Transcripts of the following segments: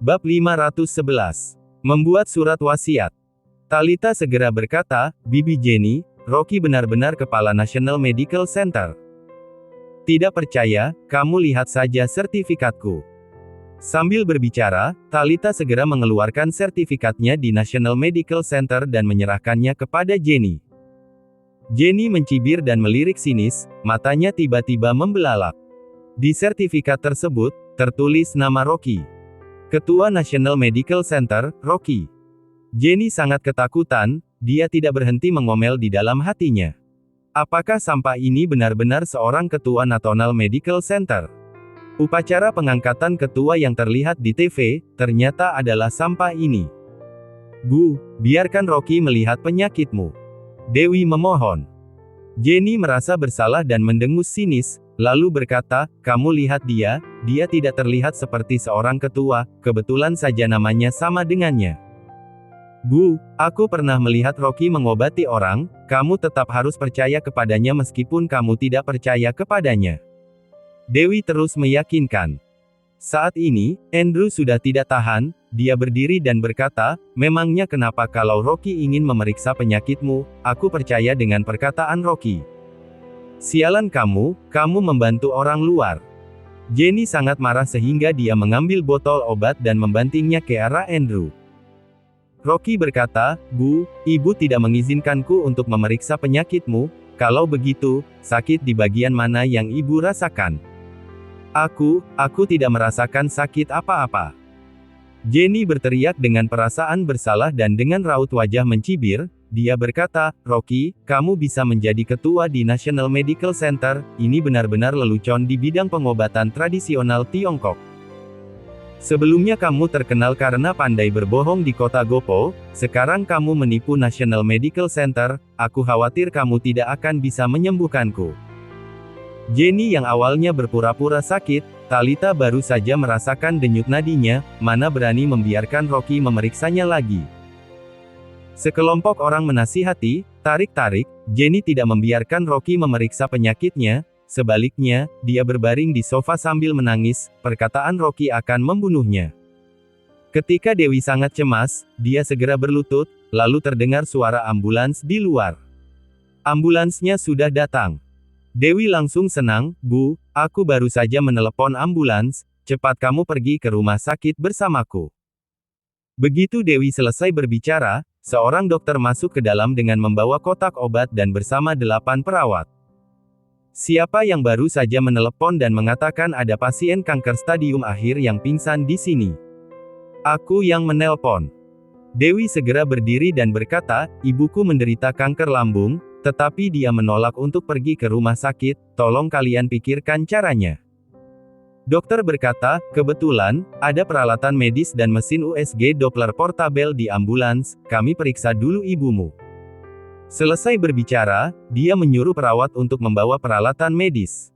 Bab 511. Membuat surat wasiat. Talitha segera berkata, "Bibi Jenny, Rocky benar-benar kepala National Medical Center. Tidak percaya, kamu lihat saja sertifikatku." Sambil berbicara, Talitha segera mengeluarkan sertifikatnya di National Medical Center dan menyerahkannya kepada Jenny. Jenny mencibir dan melirik sinis, matanya tiba-tiba membelalak. Di sertifikat tersebut, tertulis nama Rocky. Ketua National Medical Center, Rocky. Jenny sangat ketakutan, dia tidak berhenti mengomel di dalam hatinya. Apakah sampah ini benar-benar seorang ketua National Medical Center? Upacara pengangkatan ketua yang terlihat di TV, ternyata adalah sampah ini. "Bu, biarkan Rocky melihat penyakitmu," Dewi memohon. Jenny merasa bersalah dan mendengus sinis, lalu berkata, "Kamu lihat dia tidak terlihat seperti seorang ketua, kebetulan saja namanya sama dengannya." "Bu, aku pernah melihat Rocky mengobati orang, kamu tetap harus percaya kepadanya meskipun kamu tidak percaya kepadanya," Dewi terus meyakinkan. Saat ini, Andrew sudah tidak tahan, dia berdiri dan berkata, "Memangnya kenapa kalau Rocky ingin memeriksa penyakitmu, aku percaya dengan perkataan Rocky. Sialan kamu membantu orang luar." Jenny sangat marah sehingga dia mengambil botol obat dan membantingnya ke arah Andrew. Rocky berkata, "Bu, ibu tidak mengizinkanku untuk memeriksa penyakitmu, kalau begitu, sakit di bagian mana yang ibu rasakan?" Aku tidak merasakan sakit apa-apa." Jenny berteriak dengan perasaan bersalah dan dengan raut wajah mencibir, dia berkata, "Rocky, kamu bisa menjadi ketua di National Medical Center, ini benar-benar lelucon di bidang pengobatan tradisional Tiongkok. Sebelumnya kamu terkenal karena pandai berbohong di kota Gopo, sekarang kamu menipu National Medical Center, aku khawatir kamu tidak akan bisa menyembuhkanku." Jenny yang awalnya berpura-pura sakit, Talitha baru saja merasakan denyut nadinya, mana berani membiarkan Rocky memeriksanya lagi. Sekelompok orang menasihati, "Tarik-tarik," Jenny tidak membiarkan Rocky memeriksa penyakitnya, sebaliknya, dia berbaring di sofa sambil menangis, perkataan Rocky akan membunuhnya. Ketika Dewi sangat cemas, dia segera berlutut, lalu terdengar suara ambulans di luar. Ambulansnya sudah datang. Dewi langsung senang, "Bu, aku baru saja menelepon ambulans, cepat kamu pergi ke rumah sakit bersamaku." Begitu Dewi selesai berbicara, seorang dokter masuk ke dalam dengan membawa kotak obat dan bersama 8 perawat. "Siapa yang baru saja menelepon dan mengatakan ada pasien kanker stadium akhir yang pingsan di sini?" "Aku yang menelpon." Dewi segera berdiri dan berkata, "Ibuku menderita kanker lambung, tetapi dia menolak untuk pergi ke rumah sakit, tolong kalian pikirkan caranya." Dokter berkata, "Kebetulan, ada peralatan medis dan mesin USG Doppler portabel di ambulans, kami periksa dulu ibumu." Selesai berbicara, dia menyuruh perawat untuk membawa peralatan medis.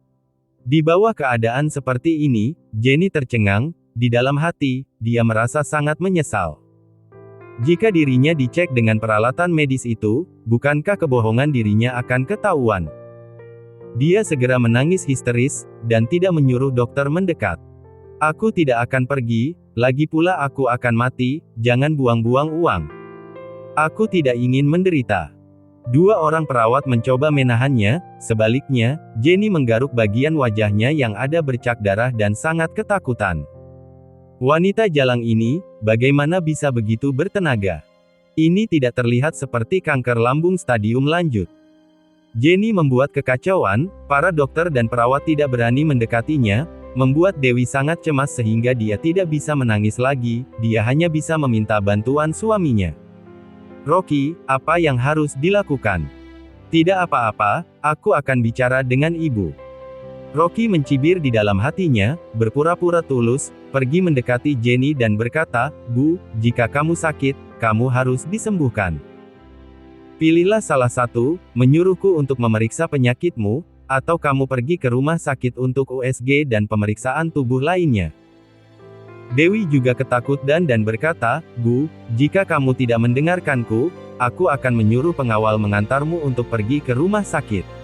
Di bawah keadaan seperti ini, Jenny tercengang, di dalam hati, dia merasa sangat menyesal. Jika dirinya dicek dengan peralatan medis itu, bukankah kebohongan dirinya akan ketahuan? Dia segera menangis histeris, dan tidak menyuruh dokter mendekat. "Aku tidak akan pergi, lagi pula aku akan mati, jangan buang-buang uang. Aku tidak ingin menderita." Dua orang perawat mencoba menahannya, sebaliknya, Jenny menggaruk bagian wajahnya yang ada bercak darah dan sangat ketakutan. Wanita jalang ini, bagaimana bisa begitu bertenaga? Ini tidak terlihat seperti kanker lambung stadium lanjut. Jenny membuat kekacauan, para dokter dan perawat tidak berani mendekatinya, membuat Dewi sangat cemas sehingga dia tidak bisa menangis lagi, dia hanya bisa meminta bantuan suaminya. "Rocky, apa yang harus dilakukan?" "Tidak apa-apa, aku akan bicara dengan ibu." Rocky mencibir di dalam hatinya, berpura-pura tulus, pergi mendekati Jenny dan berkata, "Bu, jika kamu sakit, kamu harus disembuhkan. Pilihlah salah satu, menyuruhku untuk memeriksa penyakitmu, atau kamu pergi ke rumah sakit untuk USG dan pemeriksaan tubuh lainnya." Dewi juga ketakutan dan berkata, "Bu, jika kamu tidak mendengarkanku, aku akan menyuruh pengawal mengantarmu untuk pergi ke rumah sakit."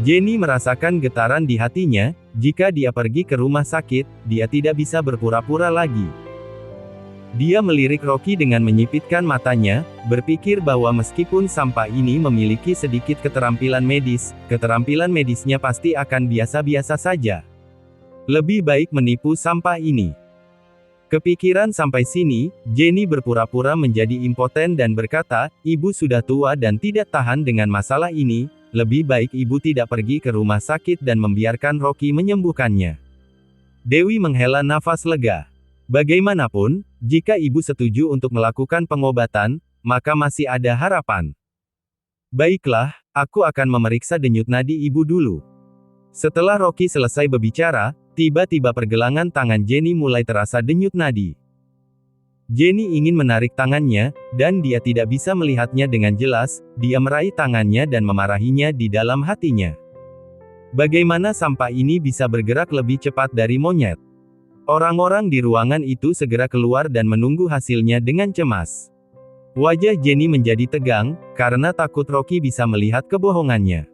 Jenny merasakan getaran di hatinya, jika dia pergi ke rumah sakit, dia tidak bisa berpura-pura lagi. Dia melirik Rocky dengan menyipitkan matanya, berpikir bahwa meskipun sampah ini memiliki sedikit keterampilan medisnya pasti akan biasa-biasa saja. Lebih baik menipu sampah ini. Kepikiran sampai sini, Jenny berpura-pura menjadi impoten dan berkata, "Ibu sudah tua dan tidak tahan dengan masalah ini, lebih baik ibu tidak pergi ke rumah sakit dan membiarkan Rocky menyembuhkannya." Dewi menghela nafas lega. Bagaimanapun, jika ibu setuju untuk melakukan pengobatan, maka masih ada harapan. Baiklah, aku akan memeriksa denyut nadi ibu dulu. Setelah Rocky selesai berbicara, tiba-tiba pergelangan tangan Jenny mulai terasa denyut nadi. Jenny ingin menarik tangannya, dan dia tidak bisa melihatnya dengan jelas. Dia meraih tangannya dan memarahinya di dalam hatinya. Bagaimana sampah ini bisa bergerak lebih cepat dari monyet? Orang-orang di ruangan itu segera keluar dan menunggu hasilnya dengan cemas. Wajah Jenny menjadi tegang, karena takut Rocky bisa melihat kebohongannya.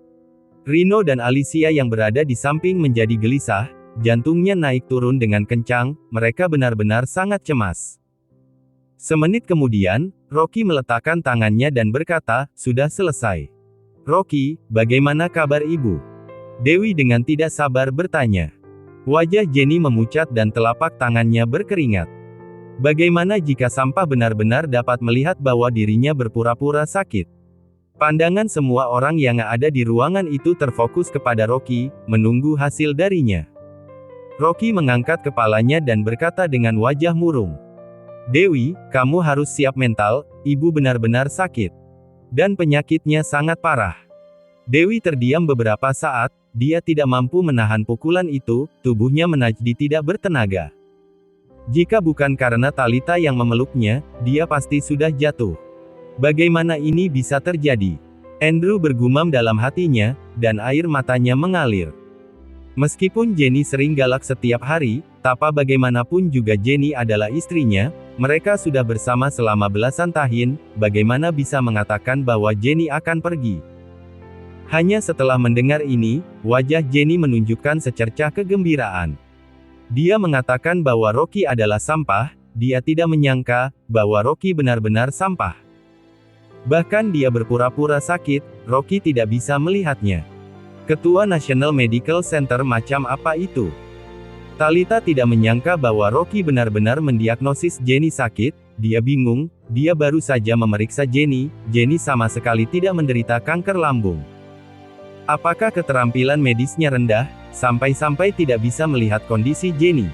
Rino dan Alicia yang berada di samping menjadi gelisah, jantungnya naik turun dengan kencang, mereka benar-benar sangat cemas. Semenit kemudian, Rocky meletakkan tangannya dan berkata, "Sudah selesai." "Rocky, bagaimana kabar ibu?" Dewi dengan tidak sabar bertanya. Wajah Jenny memucat dan telapak tangannya berkeringat. Bagaimana jika sampah benar-benar dapat melihat bahwa dirinya berpura-pura sakit? Pandangan semua orang yang ada di ruangan itu terfokus kepada Rocky, menunggu hasil darinya. Rocky mengangkat kepalanya dan berkata dengan wajah murung. "Dewi, kamu harus siap mental, ibu benar-benar sakit. Dan penyakitnya sangat parah." Dewi terdiam beberapa saat, dia tidak mampu menahan pukulan itu, tubuhnya menjadi tidak bertenaga. Jika bukan karena Talita yang memeluknya, dia pasti sudah jatuh. Bagaimana ini bisa terjadi? Andrew bergumam dalam hatinya, dan air matanya mengalir. Meskipun Jenny sering galak setiap hari, tapi bagaimanapun juga Jenny adalah istrinya, mereka sudah bersama selama belasan tahun, bagaimana bisa mengatakan bahwa Jenny akan pergi? Hanya setelah mendengar ini, wajah Jenny menunjukkan secercah kegembiraan. Dia mengatakan bahwa Rocky adalah sampah, dia tidak menyangka bahwa Rocky benar-benar sampah. Bahkan dia berpura-pura sakit, Rocky tidak bisa melihatnya. Ketua National Medical Center macam apa itu? Talita tidak menyangka bahwa Rocky benar-benar mendiagnosis Jenny sakit, dia bingung, dia baru saja memeriksa Jenny sama sekali tidak menderita kanker lambung. Apakah keterampilan medisnya rendah, sampai-sampai tidak bisa melihat kondisi Jenny?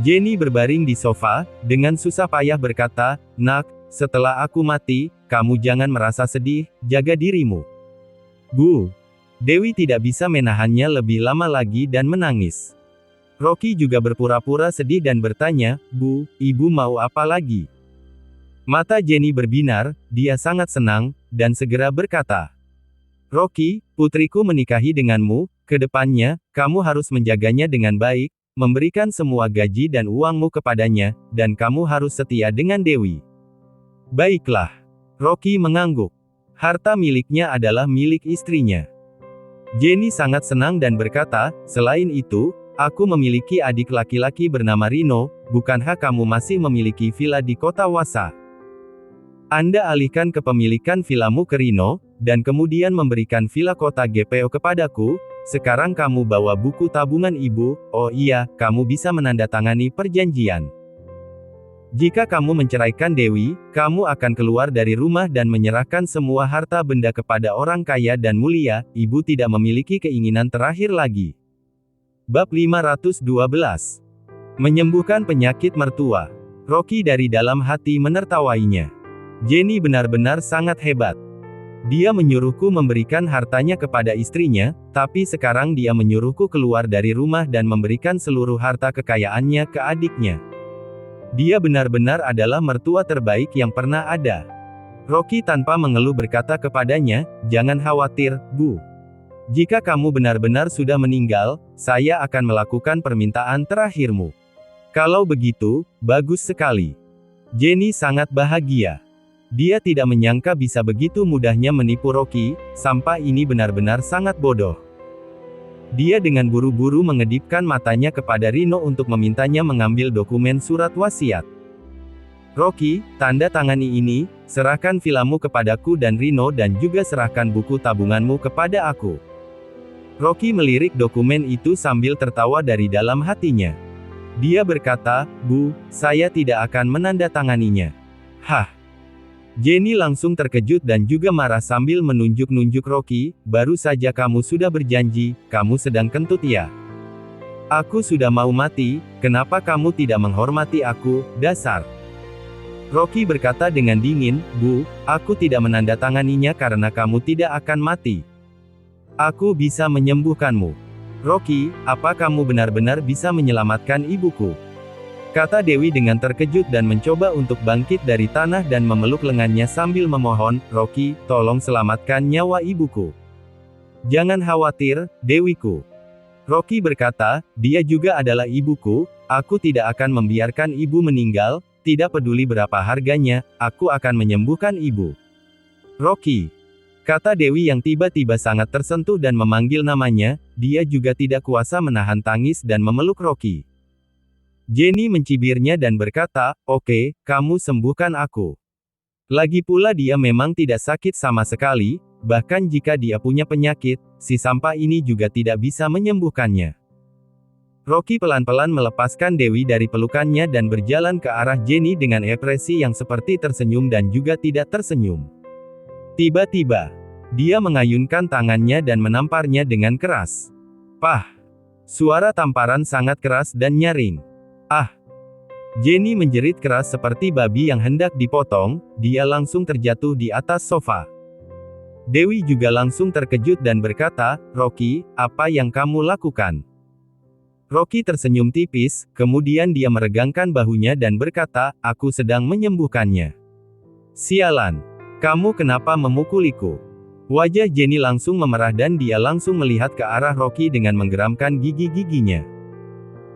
Jenny berbaring di sofa, dengan susah payah berkata, "Nak, setelah aku mati, kamu jangan merasa sedih, jaga dirimu." Bu. Dewi tidak bisa menahannya lebih lama lagi dan menangis. Rocky juga berpura-pura sedih dan bertanya, "Bu, ibu mau apa lagi?" Mata Jenny berbinar, dia sangat senang, dan segera berkata, "Rocky, putriku menikahi denganmu, kedepannya, kamu harus menjaganya dengan baik, memberikan semua gaji dan uangmu kepadanya, dan kamu harus setia dengan Dewi." "Baiklah." Rocky mengangguk. Harta miliknya adalah milik istrinya. Jenny sangat senang dan berkata, "Selain itu, aku memiliki adik laki-laki bernama Rino, bukankah kamu masih memiliki villa di kota Wasa? Anda alihkan kepemilikan villamu ke Rino, dan kemudian memberikan villa kota GPO kepadaku, sekarang kamu bawa buku tabungan ibu, oh iya, kamu bisa menandatangani perjanjian. Jika kamu menceraikan Dewi, kamu akan keluar dari rumah dan menyerahkan semua harta benda kepada orang kaya dan mulia, ibu tidak memiliki keinginan terakhir lagi." Bab 512. Menyembuhkan penyakit mertua. Rocky dari dalam hati menertawainya. Jenny benar-benar sangat hebat. Dia menyuruhku memberikan hartanya kepada istrinya, tapi sekarang dia menyuruhku keluar dari rumah dan memberikan seluruh harta kekayaannya ke adiknya. Dia benar-benar adalah mertua terbaik yang pernah ada. Rocky tanpa mengeluh berkata kepadanya, "Jangan khawatir, Bu. Jika kamu benar-benar sudah meninggal, saya akan melakukan permintaan terakhirmu." "Kalau begitu, bagus sekali." Jenny sangat bahagia. Dia tidak menyangka bisa begitu mudahnya menipu Rocky, sampah ini benar-benar sangat bodoh. Dia dengan buru-buru mengedipkan matanya kepada Rino untuk memintanya mengambil dokumen surat wasiat. Rocky, tanda tangani ini, serahkan vilamu kepadaku dan Rino dan juga serahkan buku tabunganmu kepada aku. Rocky melirik dokumen itu sambil tertawa dari dalam hatinya. Dia berkata, Bu, saya tidak akan menandatanganinya. Hah? Jenny langsung terkejut dan juga marah sambil menunjuk-nunjuk Rocky, baru saja kamu sudah berjanji, kamu sedang kentut ya? Aku sudah mau mati, kenapa kamu tidak menghormati aku, dasar? Rocky berkata dengan dingin, Bu, aku tidak menandatanganinya karena kamu tidak akan mati. Aku bisa menyembuhkanmu. Rocky, apa kamu benar-benar bisa menyelamatkan ibuku? Kata Dewi dengan terkejut dan mencoba untuk bangkit dari tanah dan memeluk lengannya sambil memohon, Rocky, tolong selamatkan nyawa ibuku. Jangan khawatir, Dewiku. Rocky berkata, dia juga adalah ibuku, aku tidak akan membiarkan ibu meninggal, tidak peduli berapa harganya, aku akan menyembuhkan ibu. Rocky. Kata Dewi yang tiba-tiba sangat tersentuh dan memanggil namanya, dia juga tidak kuasa menahan tangis dan memeluk Rocky. Jenny mencibirnya dan berkata, oke, kamu sembuhkan aku. Lagi pula dia memang tidak sakit sama sekali, bahkan jika dia punya penyakit, si sampah ini juga tidak bisa menyembuhkannya. Rocky pelan-pelan melepaskan Dewi dari pelukannya dan berjalan ke arah Jenny dengan ekspresi yang seperti tersenyum dan juga tidak tersenyum. Tiba-tiba, dia mengayunkan tangannya dan menamparnya dengan keras. Pah! Suara tamparan sangat keras dan nyaring. Ah! Jenny menjerit keras seperti babi yang hendak dipotong, dia langsung terjatuh di atas sofa. Dewi juga langsung terkejut dan berkata, Rocky, apa yang kamu lakukan? Rocky tersenyum tipis, kemudian dia meregangkan bahunya dan berkata, aku sedang menyembuhkannya. Sialan! Kamu kenapa memukuliku? Wajah Jenny langsung memerah dan dia langsung melihat ke arah Rocky dengan menggeramkan gigi-giginya.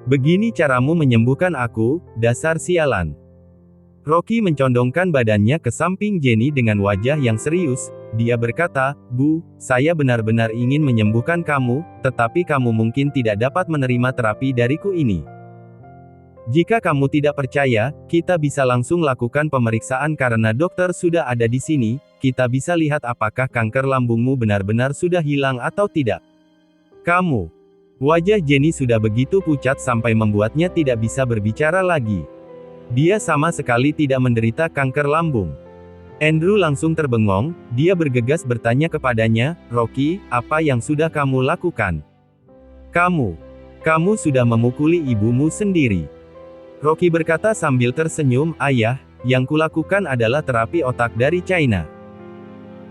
Begini caramu menyembuhkan aku, dasar sialan. Rocky mencondongkan badannya ke samping Jenny dengan wajah yang serius. Dia berkata, Bu, saya benar-benar ingin menyembuhkan kamu, tetapi kamu mungkin tidak dapat menerima terapi dariku ini. Jika kamu tidak percaya, kita bisa langsung lakukan pemeriksaan karena dokter sudah ada di sini, kita bisa lihat apakah kanker lambungmu benar-benar sudah hilang atau tidak. Kamu. Wajah Jenny sudah begitu pucat sampai membuatnya tidak bisa berbicara lagi. Dia sama sekali tidak menderita kanker lambung. Andrew langsung terbengong, dia bergegas bertanya kepadanya, Rocky, apa yang sudah kamu lakukan? Kamu sudah memukuli ibumu sendiri. Rocky berkata sambil tersenyum, Ayah, yang kulakukan adalah terapi otak dari China.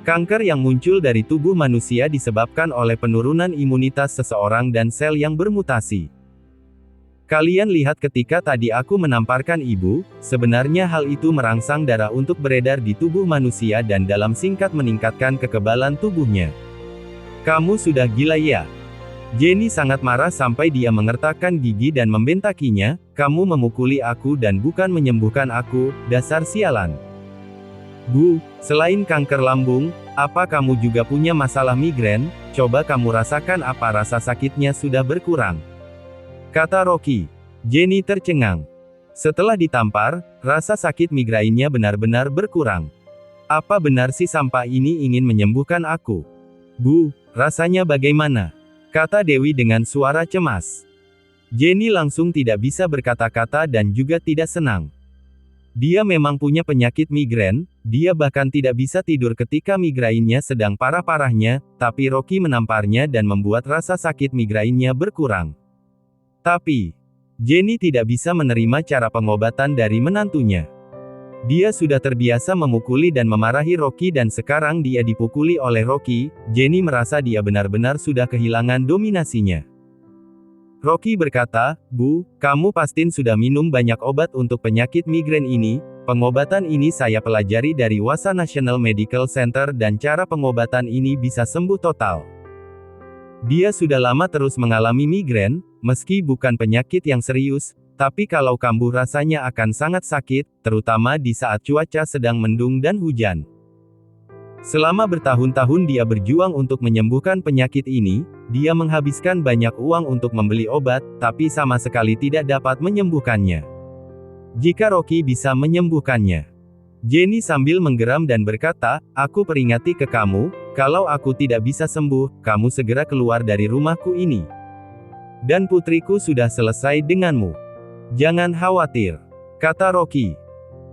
Kanker yang muncul dari tubuh manusia disebabkan oleh penurunan imunitas seseorang dan sel yang bermutasi. Kalian lihat ketika tadi aku menamparkan ibu, sebenarnya hal itu merangsang darah untuk beredar di tubuh manusia dan dalam singkat meningkatkan kekebalan tubuhnya. Kamu sudah gila ya? Jenny sangat marah sampai dia mengertakkan gigi dan membentakinya, kamu memukuli aku dan bukan menyembuhkan aku, dasar sialan. Bu, selain kanker lambung, apa kamu juga punya masalah migrain? Coba kamu rasakan apa rasa sakitnya sudah berkurang. Kata Rocky. Jenny tercengang. Setelah ditampar, rasa sakit migrainnya benar-benar berkurang. Apa benar si sampah ini ingin menyembuhkan aku? Bu, rasanya bagaimana? Kata Dewi dengan suara cemas. Jenny langsung tidak bisa berkata-kata dan juga tidak senang. Dia memang punya penyakit migrain, dia bahkan tidak bisa tidur ketika migrainnya sedang parah-parahnya, tapi Rocky menamparnya dan membuat rasa sakit migrainnya berkurang. Tapi, Jenny tidak bisa menerima cara pengobatan dari menantunya. Dia sudah terbiasa memukuli dan memarahi Rocky dan sekarang dia dipukuli oleh Rocky, Jenny merasa dia benar-benar sudah kehilangan dominasinya. Rocky berkata, Bu, kamu pasti sudah minum banyak obat untuk penyakit migrain ini, pengobatan ini saya pelajari dari Wasa National Medical Center dan cara pengobatan ini bisa sembuh total. Dia sudah lama terus mengalami migrain, meski bukan penyakit yang serius, tapi kalau kambuh rasanya akan sangat sakit, terutama di saat cuaca sedang mendung dan hujan. Selama bertahun-tahun dia berjuang untuk menyembuhkan penyakit ini, dia menghabiskan banyak uang untuk membeli obat, tapi sama sekali tidak dapat menyembuhkannya. Jika Rocky bisa menyembuhkannya. Jenny sambil menggeram dan berkata, aku peringati ke kamu, kalau aku tidak bisa sembuh, kamu segera keluar dari rumahku ini. Dan putriku sudah selesai denganmu. Jangan khawatir, kata Rocky.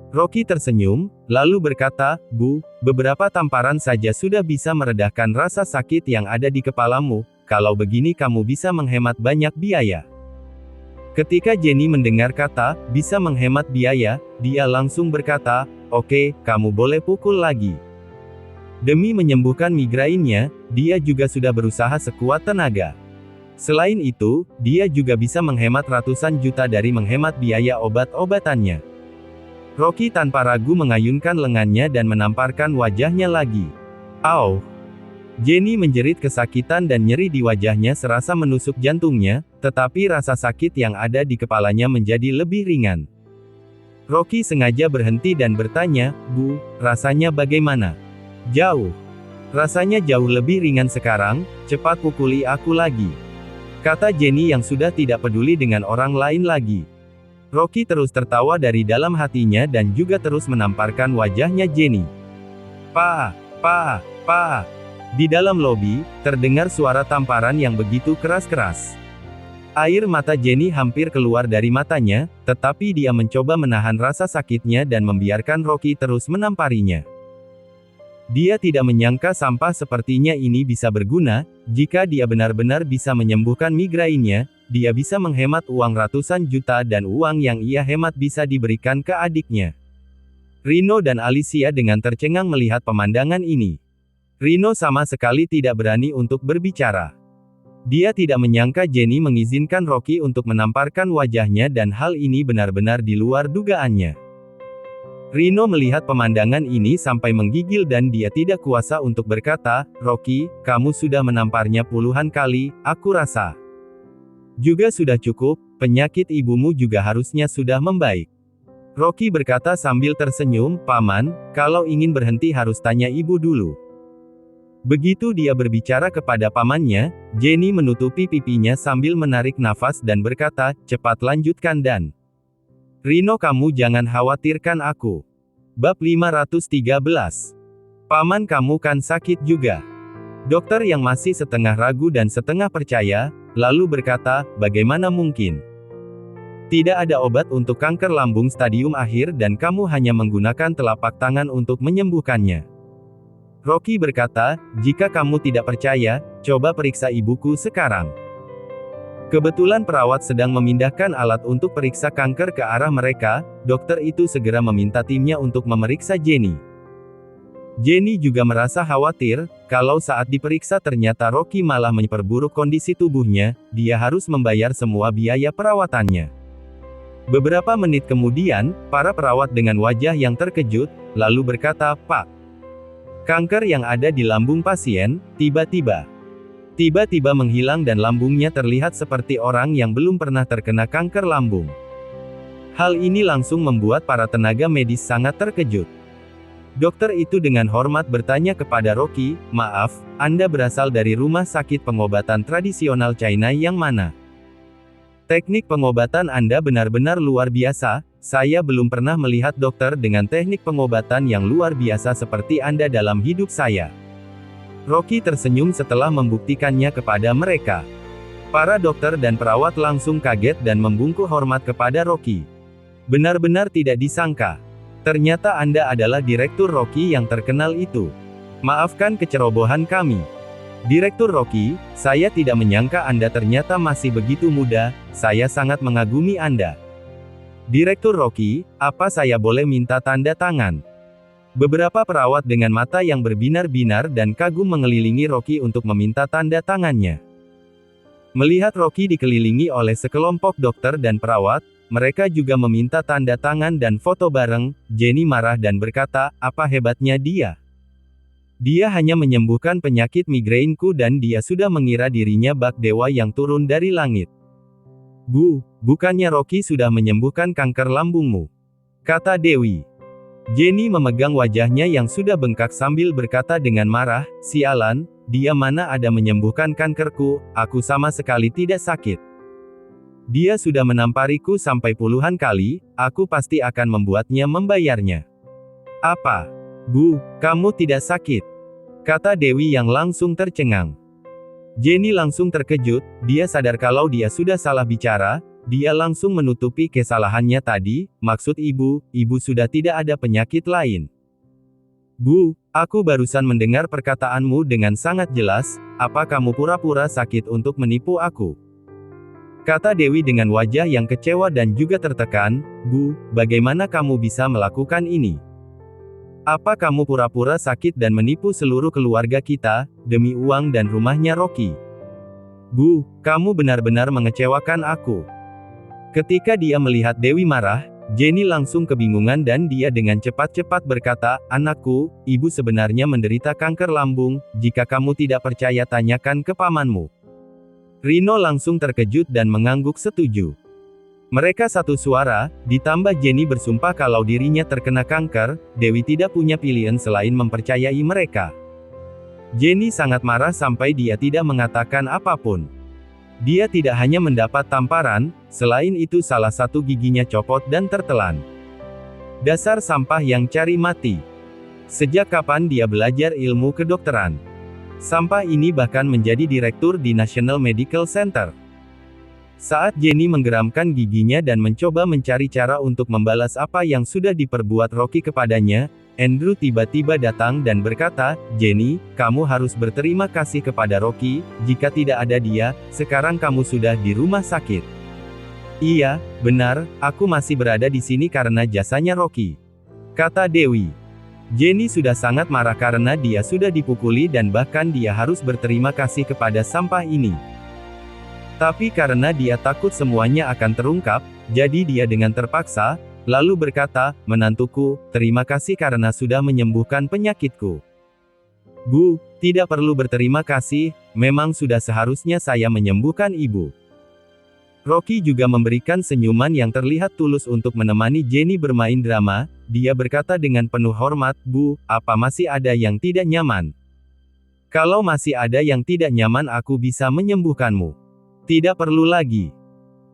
Rocky tersenyum, lalu berkata, Bu, beberapa tamparan saja sudah bisa meredahkan rasa sakit yang ada di kepalamu, kalau begini kamu bisa menghemat banyak biaya. Ketika Jenny mendengar kata, bisa menghemat biaya, dia langsung berkata, oke, kamu boleh pukul lagi. Demi menyembuhkan migrainnya, dia juga sudah berusaha sekuat tenaga. Selain itu, dia juga bisa menghemat ratusan juta dari menghemat biaya obat-obatannya. Rocky tanpa ragu mengayunkan lengannya dan menamparkan wajahnya lagi. Au! Jenny menjerit kesakitan dan nyeri di wajahnya serasa menusuk jantungnya, tetapi rasa sakit yang ada di kepalanya menjadi lebih ringan. Rocky sengaja berhenti dan bertanya, Bu, rasanya bagaimana? Jauh. Rasanya jauh lebih ringan sekarang, cepat pukuli aku lagi. Kata Jenny yang sudah tidak peduli dengan orang lain lagi. Rocky terus tertawa dari dalam hatinya dan juga terus menamparkan wajahnya Jenny. Pa! Pa! Pa! Di dalam lobi, terdengar suara tamparan yang begitu keras-keras. Air mata Jenny hampir keluar dari matanya, tetapi dia mencoba menahan rasa sakitnya dan membiarkan Rocky terus menamparinya. Dia tidak menyangka sampah sepertinya ini bisa berguna, jika dia benar-benar bisa menyembuhkan migrainnya, dia bisa menghemat uang ratusan juta dan uang yang ia hemat bisa diberikan ke adiknya. Rino dan Alicia dengan tercengang melihat pemandangan ini. Rino sama sekali tidak berani untuk berbicara. Dia tidak menyangka Jenny mengizinkan Rocky untuk menamparkan wajahnya dan hal ini benar-benar di luar dugaannya. Rino melihat pemandangan ini sampai menggigil dan dia tidak kuasa untuk berkata, Rocky, kamu sudah menamparnya puluhan kali, aku rasa. Juga sudah cukup, penyakit ibumu juga harusnya sudah membaik. Rocky berkata sambil tersenyum, Paman, kalau ingin berhenti harus tanya ibu dulu. Begitu dia berbicara kepada pamannya, Jenny menutupi pipinya sambil menarik nafas dan berkata, cepat lanjutkan dan Rino kamu jangan khawatirkan aku. Bab 513. Paman kamu kan sakit juga. Dokter yang masih setengah ragu dan setengah percaya, lalu berkata, bagaimana mungkin? Tidak ada obat untuk kanker lambung stadium akhir dan kamu hanya menggunakan telapak tangan untuk menyembuhkannya. Rocky berkata, jika kamu tidak percaya, coba periksa ibuku sekarang. Kebetulan perawat sedang memindahkan alat untuk periksa kanker ke arah mereka, dokter itu segera meminta timnya untuk memeriksa Jenny. Jenny juga merasa khawatir, kalau saat diperiksa ternyata Rocky malah memperburuk kondisi tubuhnya, dia harus membayar semua biaya perawatannya. Beberapa menit kemudian, para perawat dengan wajah yang terkejut, lalu berkata, Pak, kanker yang ada di lambung pasien, tiba-tiba menghilang dan lambungnya terlihat seperti orang yang belum pernah terkena kanker lambung. Hal ini langsung membuat para tenaga medis sangat terkejut. Dokter itu dengan hormat bertanya kepada Rocky, maaf, Anda berasal dari rumah sakit pengobatan tradisional China yang mana? Teknik pengobatan Anda benar-benar luar biasa, saya belum pernah melihat dokter dengan teknik pengobatan yang luar biasa seperti Anda dalam hidup saya. Rocky tersenyum setelah membuktikannya kepada mereka. Para dokter dan perawat langsung kaget dan membungkuk hormat kepada Rocky. Benar-benar tidak disangka. Ternyata Anda adalah Direktur Rocky yang terkenal itu. Maafkan kecerobohan kami. Direktur Rocky, saya tidak menyangka Anda ternyata masih begitu muda, saya sangat mengagumi Anda. Direktur Rocky, apa saya boleh minta tanda tangan? Beberapa perawat dengan mata yang berbinar-binar dan kagum mengelilingi Rocky untuk meminta tanda tangannya. Melihat Rocky dikelilingi oleh sekelompok dokter dan perawat, mereka juga meminta tanda tangan dan foto bareng. Jenny marah dan berkata, apa hebatnya dia? Dia hanya menyembuhkan penyakit migrainku dan dia sudah mengira dirinya bak dewa yang turun dari langit. Bu, bukannya Rocky sudah menyembuhkan kanker lambungmu? Kata Dewi. Jenny memegang wajahnya yang sudah bengkak sambil berkata dengan marah, sialan, dia mana ada menyembuhkan kankerku, aku sama sekali tidak sakit. Dia sudah menampariku sampai puluhan kali, aku pasti akan membuatnya membayarnya. Apa? Bu, kamu tidak sakit? Kata Dewi yang langsung tercengang. Jenny langsung terkejut, dia sadar kalau dia sudah salah bicara, dia langsung menutupi kesalahannya tadi, maksud ibu sudah tidak ada penyakit lain. Bu, aku barusan mendengar perkataanmu dengan sangat jelas, apa kamu pura-pura sakit untuk menipu aku? Kata Dewi dengan wajah yang kecewa dan juga tertekan, Bu, bagaimana kamu bisa melakukan ini? Apa kamu pura-pura sakit dan menipu seluruh keluarga kita, demi uang dan rumahnya Rocky? Bu, kamu benar-benar mengecewakan aku. Ketika dia melihat Dewi marah, Jenny langsung kebingungan dan dia dengan cepat-cepat berkata, anakku, ibu sebenarnya menderita kanker lambung, jika kamu tidak percaya tanyakan ke pamanmu. Rino langsung terkejut dan mengangguk setuju. Mereka satu suara, ditambah Jenny bersumpah kalau dirinya terkena kanker, Dewi tidak punya pilihan selain mempercayai mereka. Jenny sangat marah sampai dia tidak mengatakan apapun. Dia tidak hanya mendapat tamparan, selain itu salah satu giginya copot dan tertelan. Dasar sampah yang cari mati. Sejak kapan dia belajar ilmu kedokteran? Sampah ini bahkan menjadi direktur di National Medical Center. Saat Jenny menggeramkan giginya dan mencoba mencari cara untuk membalas apa yang sudah diperbuat Rocky kepadanya, Andrew tiba-tiba datang dan berkata, Jenny, kamu harus berterima kasih kepada Rocky, jika tidak ada dia, sekarang kamu sudah di rumah sakit. Iya, benar, aku masih berada di sini karena jasanya Rocky. Kata Dewi. Jenny sudah sangat marah karena dia sudah dipukuli dan bahkan dia harus berterima kasih kepada sampah ini. Tapi karena dia takut semuanya akan terungkap, jadi dia dengan terpaksa, lalu berkata, menantuku, terima kasih karena sudah menyembuhkan penyakitku. Bu, tidak perlu berterima kasih, memang sudah seharusnya saya menyembuhkan ibu. Rocky juga memberikan senyuman yang terlihat tulus untuk menemani Jenny bermain drama, dia berkata dengan penuh hormat, Bu, apa masih ada yang tidak nyaman? Kalau masih ada yang tidak nyaman aku bisa menyembuhkanmu. Tidak perlu lagi.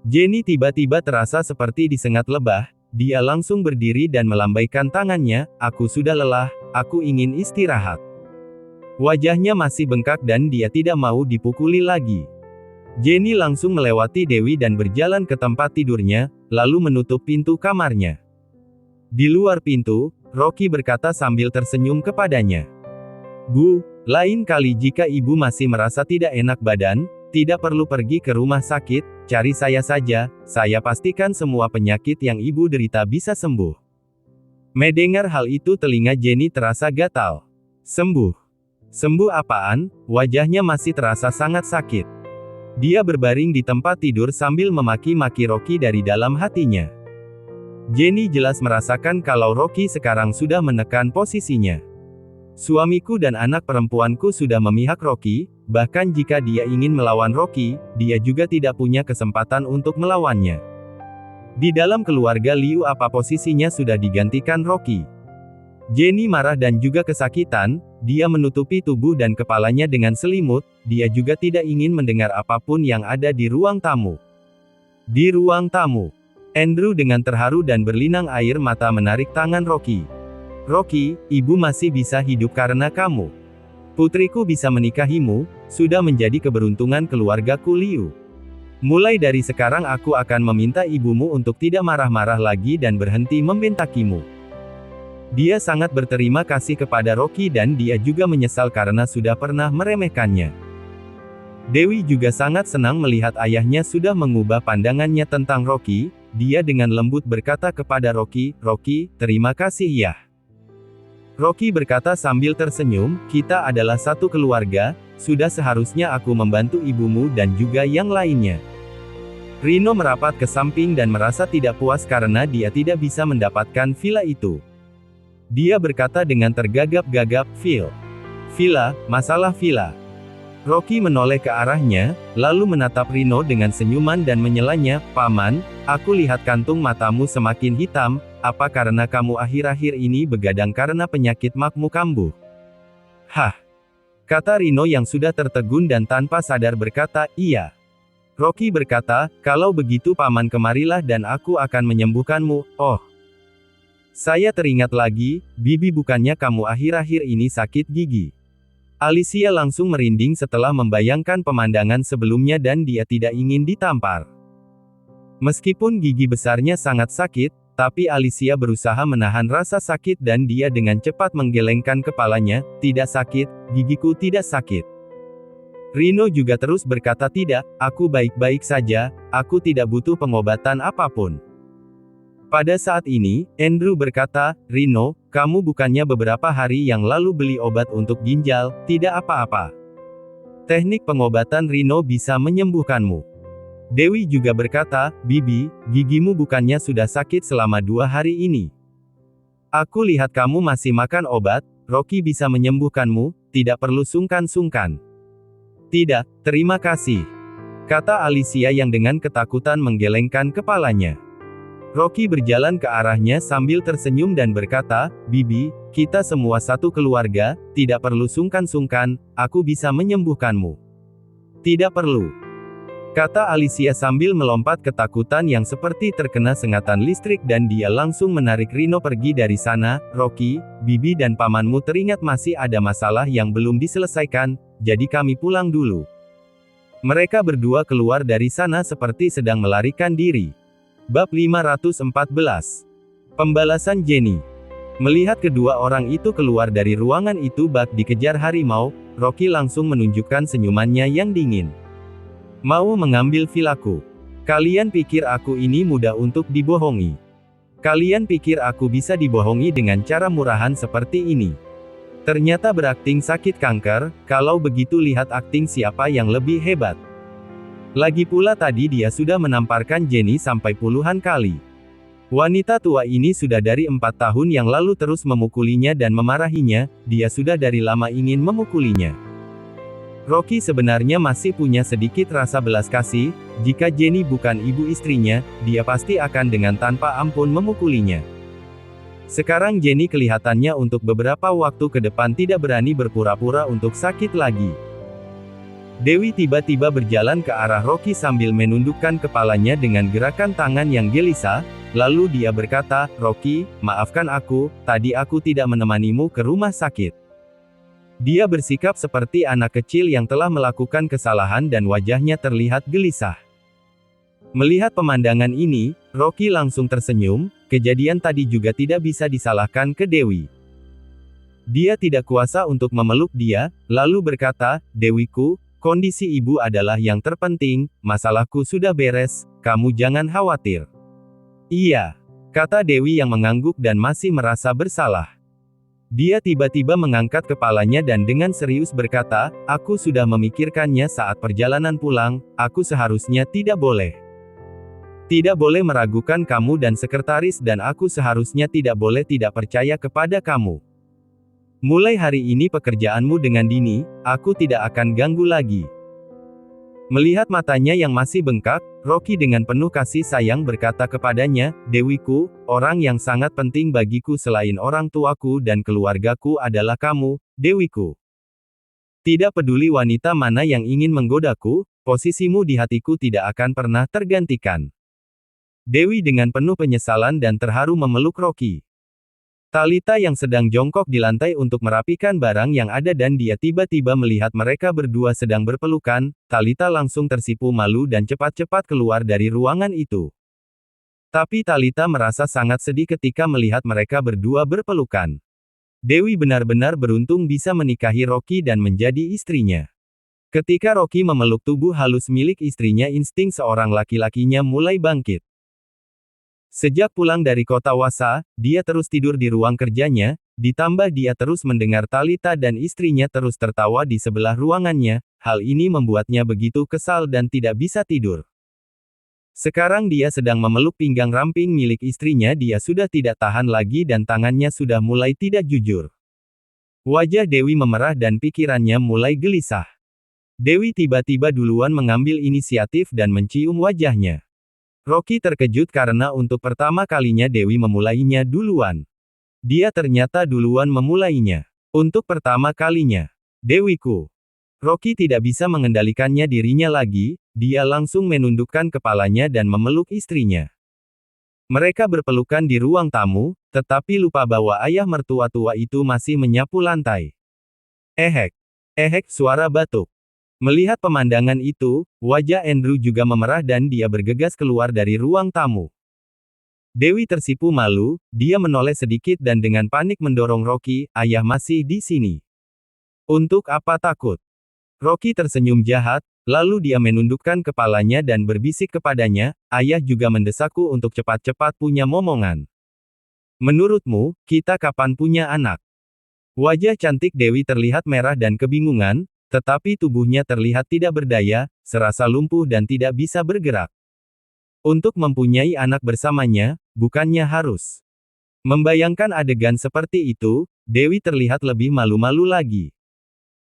Jenny tiba-tiba terasa seperti disengat lebah, dia langsung berdiri dan melambaikan tangannya, aku sudah lelah, aku ingin istirahat. Wajahnya masih bengkak dan dia tidak mau dipukuli lagi. Jenny langsung melewati Dewi dan berjalan ke tempat tidurnya, lalu menutup pintu kamarnya. Di luar pintu, Rocky berkata sambil tersenyum kepadanya. Bu, lain kali jika ibu masih merasa tidak enak badan, tidak perlu pergi ke rumah sakit, cari saya saja, saya pastikan semua penyakit yang ibu derita bisa sembuh. Mendengar hal itu telinga Jenny terasa gatal. Sembuh? Sembuh apaan? Wajahnya masih terasa sangat sakit. Dia berbaring di tempat tidur sambil memaki-maki Rocky dari dalam hatinya. Jenny jelas merasakan kalau Rocky sekarang sudah menekan posisinya. Suamiku dan anak perempuanku sudah memihak Rocky, bahkan jika dia ingin melawan Rocky, dia juga tidak punya kesempatan untuk melawannya. Di dalam keluarga Liu apa posisinya sudah digantikan Rocky. Jenny marah dan juga kesakitan, dia menutupi tubuh dan kepalanya dengan selimut, dia juga tidak ingin mendengar apapun yang ada di ruang tamu. Di ruang tamu, Andrew dengan terharu dan berlinang air mata menarik tangan Rocky. Rocky, ibu masih bisa hidup karena kamu. Putriku bisa menikahimu, sudah menjadi keberuntungan keluargaku Liu. Mulai dari sekarang aku akan meminta ibumu untuk tidak marah-marah lagi dan berhenti membentakimu. Dia sangat berterima kasih kepada Rocky dan dia juga menyesal karena sudah pernah meremehkannya. Dewi juga sangat senang melihat ayahnya sudah mengubah pandangannya tentang Rocky, dia dengan lembut berkata kepada Rocky, Rocky, terima kasih ya. Rocky berkata sambil tersenyum, kita adalah satu keluarga, sudah seharusnya aku membantu ibumu dan juga yang lainnya. Rino merapat ke samping dan merasa tidak puas karena dia tidak bisa mendapatkan villa itu. Dia berkata dengan tergagap-gagap, Villa, masalah villa. Rocky menoleh ke arahnya, lalu menatap Rino dengan senyuman dan menyelanya, Paman, aku lihat kantung matamu semakin hitam, apa karena kamu akhir-akhir ini begadang karena penyakit makmu kambuh? Hah? Kata Rino yang sudah tertegun dan tanpa sadar berkata, iya. Rocky berkata, kalau begitu paman kemarilah dan aku akan menyembuhkanmu. Oh. Saya teringat lagi, Bibi bukannya kamu akhir-akhir ini sakit gigi. Alicia langsung merinding setelah membayangkan pemandangan sebelumnya dan dia tidak ingin ditampar. Meskipun gigi besarnya sangat sakit, tapi Alicia berusaha menahan rasa sakit dan dia dengan cepat menggelengkan kepalanya, tidak sakit, gigiku tidak sakit. Rino juga terus berkata tidak, aku baik-baik saja, aku tidak butuh pengobatan apapun. Pada saat ini, Andrew berkata, Rino, kamu bukannya beberapa hari yang lalu beli obat untuk ginjal, tidak apa-apa. Teknik pengobatan Rino bisa menyembuhkanmu. Dewi juga berkata, Bibi, gigimu bukannya sudah sakit selama 2 hari ini. Aku lihat kamu masih makan obat, Rocky bisa menyembuhkanmu, tidak perlu sungkan-sungkan. Tidak, terima kasih. Kata Alicia yang dengan ketakutan menggelengkan kepalanya. Rocky berjalan ke arahnya sambil tersenyum dan berkata, Bibi, kita semua satu keluarga, tidak perlu sungkan-sungkan, aku bisa menyembuhkanmu. Tidak perlu. Kata Alicia sambil melompat ketakutan yang seperti terkena sengatan listrik dan dia langsung menarik Rino pergi dari sana. Rocky, Bibi dan pamanmu teringat masih ada masalah yang belum diselesaikan, jadi kami pulang dulu. Mereka berdua keluar dari sana seperti sedang melarikan diri. Bab 514. Pembalasan Jenny. Melihat kedua orang itu keluar dari ruangan itu bak dikejar harimau, Rocky langsung menunjukkan senyumannya yang dingin. Mau mengambil vilaku? Kalian pikir aku ini mudah untuk dibohongi? Kalian pikir aku bisa dibohongi dengan cara murahan seperti ini? Ternyata berakting sakit kanker, kalau begitu lihat akting siapa yang lebih hebat. Lagi pula tadi dia sudah menamparkan Jenny sampai puluhan kali. Wanita tua ini sudah dari 4 tahun yang lalu terus memukulinya dan memarahinya, dia sudah dari lama ingin memukulinya. Rocky sebenarnya masih punya sedikit rasa belas kasih, jika Jenny bukan ibu istrinya, dia pasti akan dengan tanpa ampun memukulinya. Sekarang Jenny kelihatannya untuk beberapa waktu ke depan tidak berani berpura-pura untuk sakit lagi. Dewi tiba-tiba berjalan ke arah Rocky sambil menundukkan kepalanya dengan gerakan tangan yang gelisah, lalu dia berkata, Rocky, maafkan aku, tadi aku tidak menemanimu ke rumah sakit. Dia bersikap seperti anak kecil yang telah melakukan kesalahan dan wajahnya terlihat gelisah. Melihat pemandangan ini, Rocky langsung tersenyum, kejadian tadi juga tidak bisa disalahkan ke Dewi. Dia tidak kuasa untuk memeluk dia, lalu berkata, Dewiku, kondisi ibu adalah yang terpenting, masalahku sudah beres, kamu jangan khawatir. Iya, kata Dewi yang mengangguk dan masih merasa bersalah. Dia tiba-tiba mengangkat kepalanya dan dengan serius berkata, aku sudah memikirkannya saat perjalanan pulang, aku seharusnya tidak boleh. Tidak boleh meragukan kamu dan sekretaris dan aku seharusnya tidak boleh tidak percaya kepada kamu. Mulai hari ini pekerjaanmu dengan Dini, aku tidak akan ganggu lagi. Melihat matanya yang masih bengkak, Rocky dengan penuh kasih sayang berkata kepadanya, Dewiku, orang yang sangat penting bagiku selain orang tuaku dan keluargaku adalah kamu, Dewiku. Tidak peduli wanita mana yang ingin menggodaku, posisimu di hatiku tidak akan pernah tergantikan. Dewi dengan penuh penyesalan dan terharu memeluk Rocky. Talita yang sedang jongkok di lantai untuk merapikan barang yang ada dan dia tiba-tiba melihat mereka berdua sedang berpelukan, Talita langsung tersipu malu dan cepat-cepat keluar dari ruangan itu. Tapi Talita merasa sangat sedih ketika melihat mereka berdua berpelukan. Dewi benar-benar beruntung bisa menikahi Rocky dan menjadi istrinya. Ketika Rocky memeluk tubuh halus milik istrinya, insting seorang laki-lakinya mulai bangkit. Sejak pulang dari kota Wasa, dia terus tidur di ruang kerjanya, ditambah dia terus mendengar Talita dan istrinya terus tertawa di sebelah ruangannya, hal ini membuatnya begitu kesal dan tidak bisa tidur. Sekarang dia sedang memeluk pinggang ramping milik istrinya, dia sudah tidak tahan lagi dan tangannya sudah mulai tidak jujur. Wajah Dewi memerah dan pikirannya mulai gelisah. Dewi tiba-tiba duluan mengambil inisiatif dan mencium wajahnya. Rocky terkejut karena untuk pertama kalinya Dewi memulainya duluan. Dia ternyata duluan memulainya. Untuk pertama kalinya. Dewiku. Rocky tidak bisa mengendalikannya dirinya lagi, dia langsung menundukkan kepalanya dan memeluk istrinya. Mereka berpelukan di ruang tamu, tetapi lupa bahwa ayah mertua tua itu masih menyapu lantai. Ehek. Ehek, suara batuk. Melihat pemandangan itu, wajah Andrew juga memerah dan dia bergegas keluar dari ruang tamu. Dewi tersipu malu, dia menoleh sedikit dan dengan panik mendorong Rocky, ayah masih di sini. Untuk apa takut? Rocky tersenyum jahat, lalu dia menundukkan kepalanya dan berbisik kepadanya, ayah juga mendesakku untuk cepat-cepat punya momongan. Menurutmu, kita kapan punya anak? Wajah cantik Dewi terlihat merah dan kebingungan, tetapi tubuhnya terlihat tidak berdaya, serasa lumpuh dan tidak bisa bergerak. Untuk mempunyai anak bersamanya, bukannya harus. Membayangkan adegan seperti itu, Dewi terlihat lebih malu-malu lagi.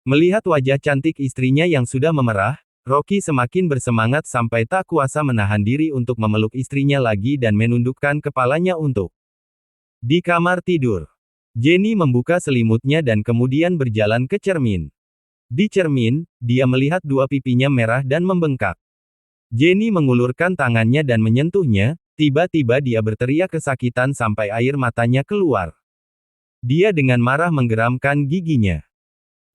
Melihat wajah cantik istrinya yang sudah memerah, Rocky semakin bersemangat sampai tak kuasa menahan diri untuk memeluk istrinya lagi dan menundukkan kepalanya untuk. Di kamar tidur, Jenny membuka selimutnya dan kemudian berjalan ke cermin. Di cermin, dia melihat dua pipinya merah dan membengkak. Jenny mengulurkan tangannya dan menyentuhnya, tiba-tiba dia berteriak kesakitan sampai air matanya keluar. Dia dengan marah menggeramkan giginya.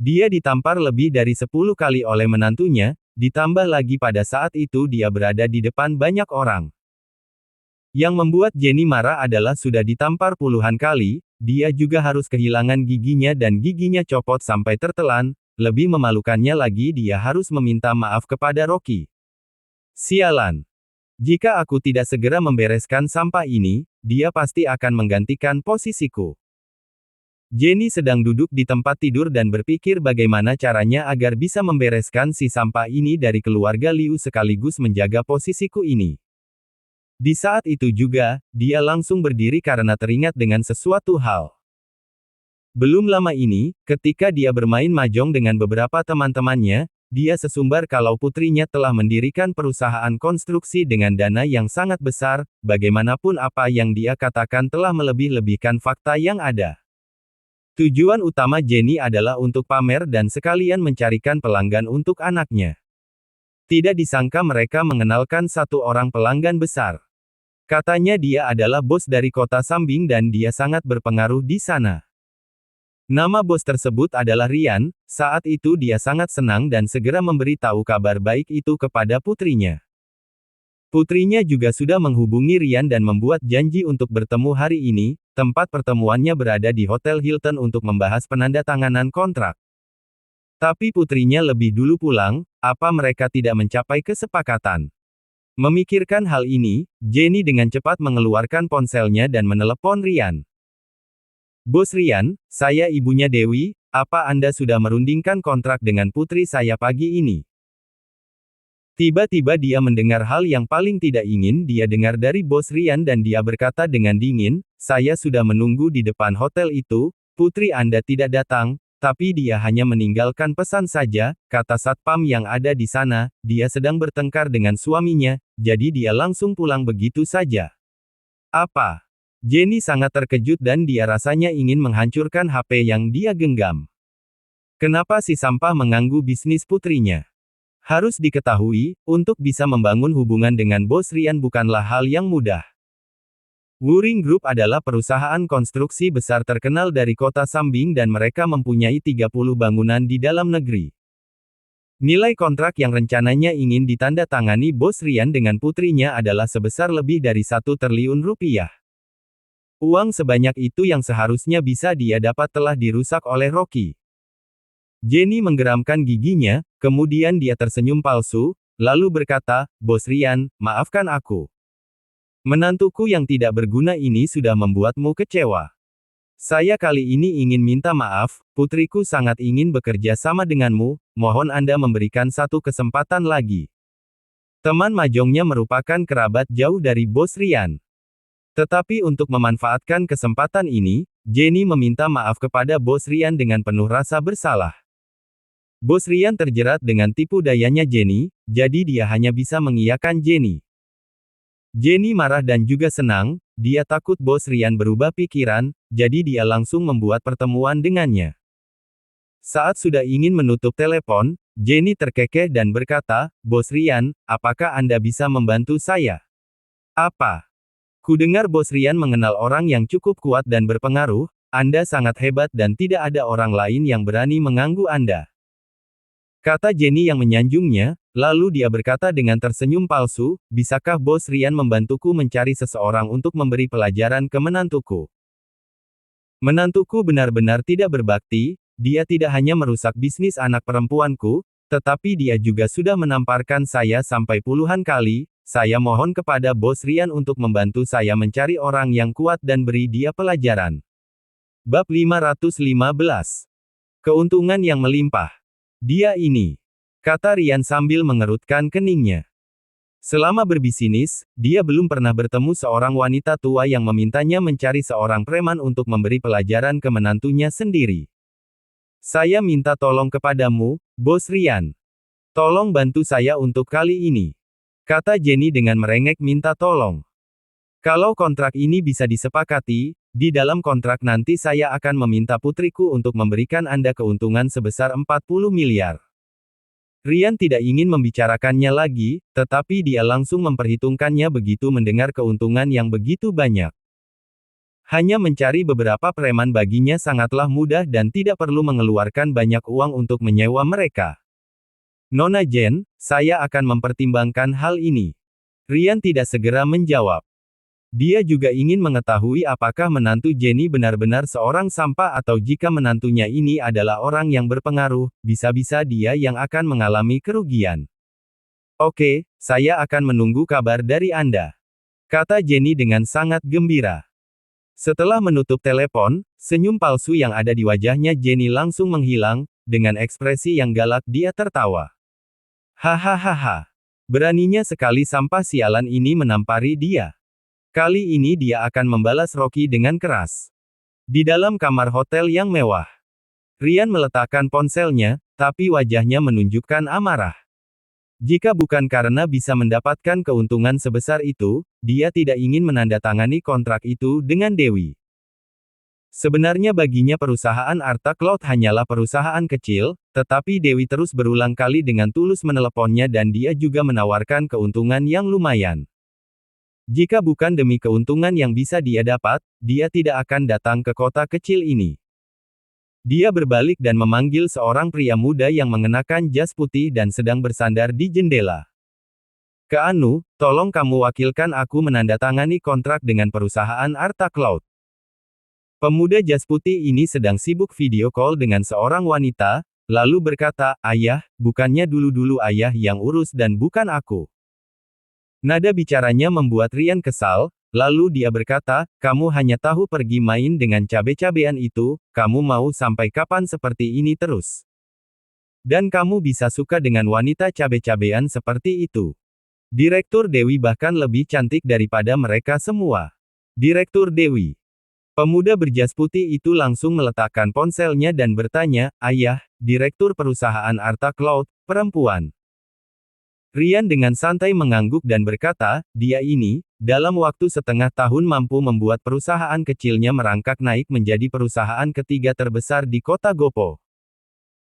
Dia ditampar lebih dari 10 kali oleh menantunya, ditambah lagi pada saat itu dia berada di depan banyak orang. Yang membuat Jenny marah adalah sudah ditampar puluhan kali, dia juga harus kehilangan giginya dan giginya copot sampai tertelan, lebih memalukannya lagi dia harus meminta maaf kepada Rocky. Sialan. Jika aku tidak segera membereskan sampah ini, dia pasti akan menggantikan posisiku. Jenny sedang duduk di tempat tidur dan berpikir bagaimana caranya agar bisa membereskan si sampah ini dari keluarga Liu sekaligus menjaga posisiku ini. Di saat itu juga, dia langsung berdiri karena teringat dengan sesuatu hal. Belum lama ini, ketika dia bermain mahjong dengan beberapa teman-temannya, dia sesumbar kalau putrinya telah mendirikan perusahaan konstruksi dengan dana yang sangat besar, bagaimanapun apa yang dia katakan telah melebih-lebihkan fakta yang ada. Tujuan utama Jenny adalah untuk pamer dan sekalian mencarikan pelanggan untuk anaknya. Tidak disangka mereka mengenalkan satu orang pelanggan besar. Katanya dia adalah bos dari kota Sambing dan dia sangat berpengaruh di sana. Nama bos tersebut adalah Rian, saat itu dia sangat senang dan segera memberitahu kabar baik itu kepada putrinya. Putrinya juga sudah menghubungi Rian dan membuat janji untuk bertemu hari ini, tempat pertemuannya berada di Hotel Hilton untuk membahas penandatanganan kontrak. Tapi putrinya lebih dulu pulang, apa mereka tidak mencapai kesepakatan? Memikirkan hal ini, Jenny dengan cepat mengeluarkan ponselnya dan menelepon Rian. Bos Rian, saya ibunya Dewi, apa Anda sudah merundingkan kontrak dengan putri saya pagi ini? Tiba-tiba dia mendengar hal yang paling tidak ingin dia dengar dari bos Rian dan dia berkata dengan dingin, saya sudah menunggu di depan hotel itu, putri Anda tidak datang, tapi dia hanya meninggalkan pesan saja, kata satpam yang ada di sana, dia sedang bertengkar dengan suaminya, jadi dia langsung pulang begitu saja. Apa? Jenny sangat terkejut dan dia rasanya ingin menghancurkan HP yang dia genggam. Kenapa si sampah mengganggu bisnis putrinya? Harus diketahui, untuk bisa membangun hubungan dengan bos Rian bukanlah hal yang mudah. Wuring Group adalah perusahaan konstruksi besar terkenal dari kota Sambing dan mereka mempunyai 30 bangunan di dalam negeri. Nilai kontrak yang rencananya ingin ditandatangani bos Rian dengan putrinya adalah sebesar lebih dari 1 triliun rupiah. Uang sebanyak itu yang seharusnya bisa dia dapat telah dirusak oleh Rocky. Jenny menggeramkan giginya, kemudian dia tersenyum palsu, lalu berkata, Bos Rian, maafkan aku. Menantuku yang tidak berguna ini sudah membuatmu kecewa. Saya kali ini ingin minta maaf, putriku sangat ingin bekerja sama denganmu, mohon Anda memberikan satu kesempatan lagi. Teman mahjongnya merupakan kerabat jauh dari Bos Rian. Tetapi untuk memanfaatkan kesempatan ini, Jenny meminta maaf kepada Bos Rian dengan penuh rasa bersalah. Bos Rian terjerat dengan tipu dayanya Jenny, jadi dia hanya bisa mengiyakan Jenny. Jenny marah dan juga senang, dia takut Bos Rian berubah pikiran, jadi dia langsung membuat pertemuan dengannya. Saat sudah ingin menutup telepon, Jenny terkekeh dan berkata, "Bos Rian, apakah Anda bisa membantu saya?" "Apa?" "Kudengar Bos Rian mengenal orang yang cukup kuat dan berpengaruh. Anda sangat hebat dan tidak ada orang lain yang berani mengganggu Anda," kata Jenny yang menyanjungnya. Lalu dia berkata dengan tersenyum palsu, "Bisakah Bos Rian membantuku mencari seseorang untuk memberi pelajaran ke menantuku? Menantuku benar-benar tidak berbakti, dia tidak hanya merusak bisnis anak perempuanku, tetapi dia juga sudah menamparkan saya sampai puluhan kali. Saya mohon kepada Bos Rian untuk membantu saya mencari orang yang kuat dan beri dia pelajaran." Bab 515. Keuntungan yang melimpah. "Dia ini," kata Rian sambil mengerutkan keningnya. Selama berbisnis, dia belum pernah bertemu seorang wanita tua yang memintanya mencari seorang preman untuk memberi pelajaran ke menantunya sendiri. "Saya minta tolong kepadamu, Bos Rian. Tolong bantu saya untuk kali ini," kata Jenny dengan merengek minta tolong. "Kalau kontrak ini bisa disepakati, di dalam kontrak nanti saya akan meminta putriku untuk memberikan Anda keuntungan sebesar 40 miliar. Rian tidak ingin membicarakannya lagi, tetapi dia langsung memperhitungkannya begitu mendengar keuntungan yang begitu banyak. Hanya mencari beberapa preman baginya sangatlah mudah dan tidak perlu mengeluarkan banyak uang untuk menyewa mereka. "Nona Jen, saya akan mempertimbangkan hal ini." Rian tidak segera menjawab. Dia juga ingin mengetahui apakah menantu Jenny benar-benar seorang sampah atau jika menantunya ini adalah orang yang berpengaruh, bisa-bisa dia yang akan mengalami kerugian. "Oke, saya akan menunggu kabar dari Anda," kata Jenny dengan sangat gembira. Setelah menutup telepon, senyum palsu yang ada di wajahnya Jenny langsung menghilang, dengan ekspresi yang galak dia tertawa. "Hahaha. Beraninya sekali sampah sialan ini menampari dia. Kali ini dia akan membalas Rocky dengan keras." Di dalam kamar hotel yang mewah, Rian meletakkan ponselnya, tapi wajahnya menunjukkan amarah. Jika bukan karena bisa mendapatkan keuntungan sebesar itu, dia tidak ingin menandatangani kontrak itu dengan Dewi. Sebenarnya baginya perusahaan Arta Cloud hanyalah perusahaan kecil, tetapi Dewi terus berulang kali dengan tulus meneleponnya dan dia juga menawarkan keuntungan yang lumayan. Jika bukan demi keuntungan yang bisa dia dapat, dia tidak akan datang ke kota kecil ini. Dia berbalik dan memanggil seorang pria muda yang mengenakan jas putih dan sedang bersandar di jendela. "Keanu, tolong kamu wakilkan aku menandatangani kontrak dengan perusahaan Arta Cloud." Pemuda jas putih ini sedang sibuk video call dengan seorang wanita, lalu berkata, "Ayah, bukannya dulu-dulu ayah yang urus dan bukan aku." Nada bicaranya membuat Rian kesal, lalu dia berkata, "Kamu hanya tahu pergi main dengan cabe-cabean itu, kamu mau sampai kapan seperti ini terus? Dan kamu bisa suka dengan wanita cabe-cabean seperti itu? Direktur Dewi bahkan lebih cantik daripada mereka semua." "Direktur Dewi." Pemuda berjas putih itu langsung meletakkan ponselnya dan bertanya, "Ayah, direktur perusahaan Arta Cloud, perempuan." Rian dengan santai mengangguk dan berkata, "Dia ini, dalam waktu setengah tahun mampu membuat perusahaan kecilnya merangkak naik menjadi perusahaan ketiga terbesar di kota Gopo."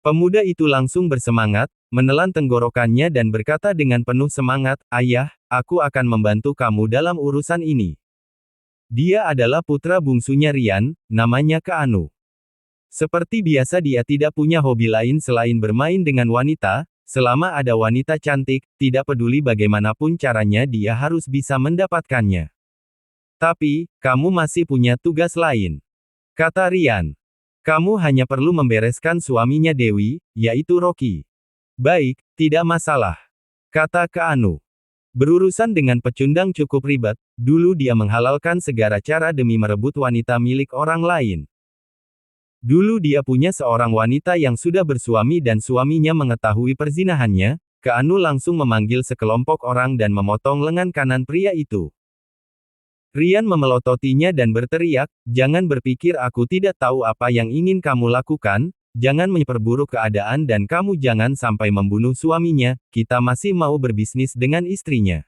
Pemuda itu langsung bersemangat, menelan tenggorokannya dan berkata dengan penuh semangat, "Ayah, aku akan membantu kamu dalam urusan ini." Dia adalah putra bungsunya Rian, namanya Keanu. Seperti biasa dia tidak punya hobi lain selain bermain dengan wanita. Selama ada wanita cantik, tidak peduli bagaimanapun caranya dia harus bisa mendapatkannya. "Tapi, kamu masih punya tugas lain," kata Rian. "Kamu hanya perlu membereskan suaminya Dewi, yaitu Rocky." "Baik, tidak masalah," kata Keanu. Berurusan dengan pecundang cukup ribet, dulu dia menghalalkan segala cara demi merebut wanita milik orang lain. Dulu dia punya seorang wanita yang sudah bersuami dan suaminya mengetahui perzinahannya. Keanu langsung memanggil sekelompok orang dan memotong lengan kanan pria itu. Rian memelototinya dan berteriak, "Jangan berpikir aku tidak tahu apa yang ingin kamu lakukan, jangan memperburuk keadaan dan kamu jangan sampai membunuh suaminya, kita masih mau berbisnis dengan istrinya."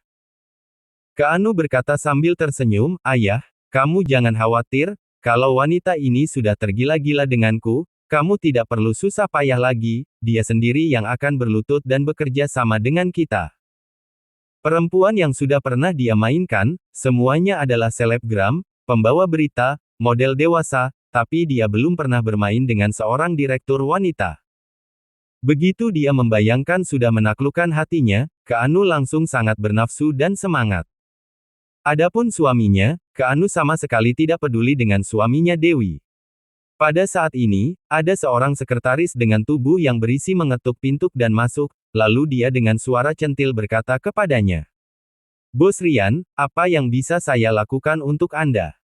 Keanu berkata sambil tersenyum, "Ayah, kamu jangan khawatir. Kalau wanita ini sudah tergila-gila denganku, kamu tidak perlu susah payah lagi, dia sendiri yang akan berlutut dan bekerja sama dengan kita. Perempuan yang sudah pernah dia mainkan, semuanya adalah selebgram, pembawa berita, model dewasa, tapi dia belum pernah bermain dengan seorang direktur wanita. Begitu dia membayangkan sudah menaklukkan hatinya, Keanu langsung sangat bernafsu dan semangat. Adapun suaminya, Keanu sama sekali tidak peduli dengan suaminya Dewi. Pada saat ini, ada seorang sekretaris dengan tubuh yang berisi mengetuk pintu dan masuk, lalu dia dengan suara centil berkata kepadanya. Bos Ryan, apa yang bisa saya lakukan untuk Anda?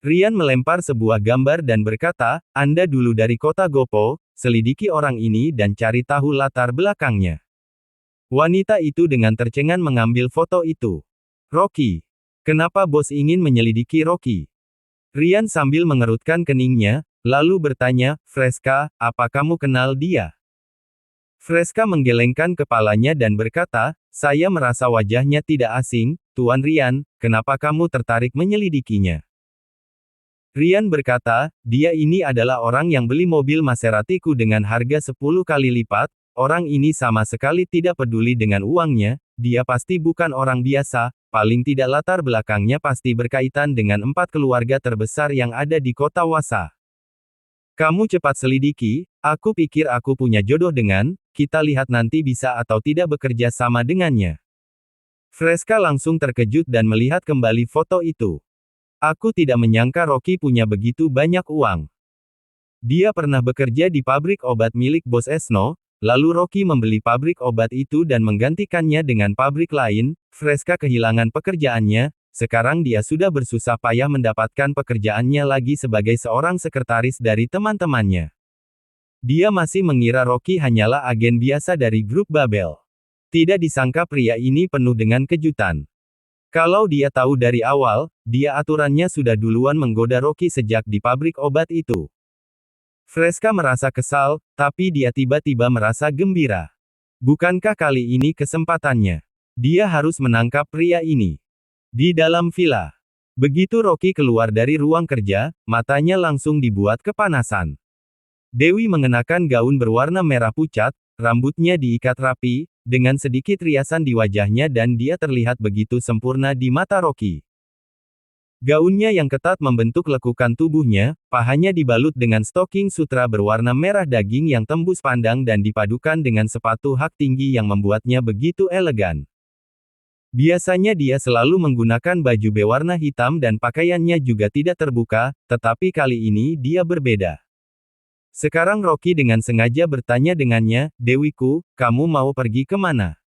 Ryan melempar sebuah gambar dan berkata, Anda dulu dari kota Gopo, selidiki orang ini dan cari tahu latar belakangnya. Wanita itu dengan tercengang mengambil foto itu. Rocky. Kenapa bos ingin menyelidiki Rocky? Ryan sambil mengerutkan keningnya, lalu bertanya, Fresca, apa kamu kenal dia? Fresca menggelengkan kepalanya dan berkata, saya merasa wajahnya tidak asing, Tuan Ryan, kenapa kamu tertarik menyelidikinya? Ryan berkata, dia ini adalah orang yang beli mobil Maseratiku dengan harga 10 kali lipat, orang ini sama sekali tidak peduli dengan uangnya, dia pasti bukan orang biasa, paling tidak latar belakangnya pasti berkaitan dengan 4 keluarga terbesar yang ada di kota Wasa. Kamu cepat selidiki, aku pikir aku punya jodoh dengan, kita lihat nanti bisa atau tidak bekerja sama dengannya. Fresca langsung terkejut dan melihat kembali foto itu. Aku tidak menyangka Rocky punya begitu banyak uang. Dia pernah bekerja di pabrik obat milik Bos Esno, lalu Rocky membeli pabrik obat itu dan menggantikannya dengan pabrik lain. Fresca kehilangan pekerjaannya, sekarang dia sudah bersusah payah mendapatkan pekerjaannya lagi sebagai seorang sekretaris dari teman-temannya. Dia masih mengira Rocky hanyalah agen biasa dari grup Babel. Tidak disangka pria ini penuh dengan kejutan. Kalau dia tahu dari awal, dia aturannya sudah duluan menggoda Rocky sejak di pabrik obat itu. Fresca merasa kesal, tapi dia tiba-tiba merasa gembira. Bukankah kali ini kesempatannya? Dia harus menangkap pria ini. Di dalam villa. Begitu Rocky keluar dari ruang kerja, matanya langsung dibuat kepanasan. Dewi mengenakan gaun berwarna merah pucat, rambutnya diikat rapi, dengan sedikit riasan di wajahnya dan dia terlihat begitu sempurna di mata Rocky. Gaunnya yang ketat membentuk lekukan tubuhnya, pahanya dibalut dengan stoking sutra berwarna merah daging yang tembus pandang dan dipadukan dengan sepatu hak tinggi yang membuatnya begitu elegan. Biasanya dia selalu menggunakan baju berwarna hitam dan pakaiannya juga tidak terbuka, tetapi kali ini dia berbeda. Sekarang Rocky dengan sengaja bertanya dengannya, Dewiku, kamu mau pergi kemana?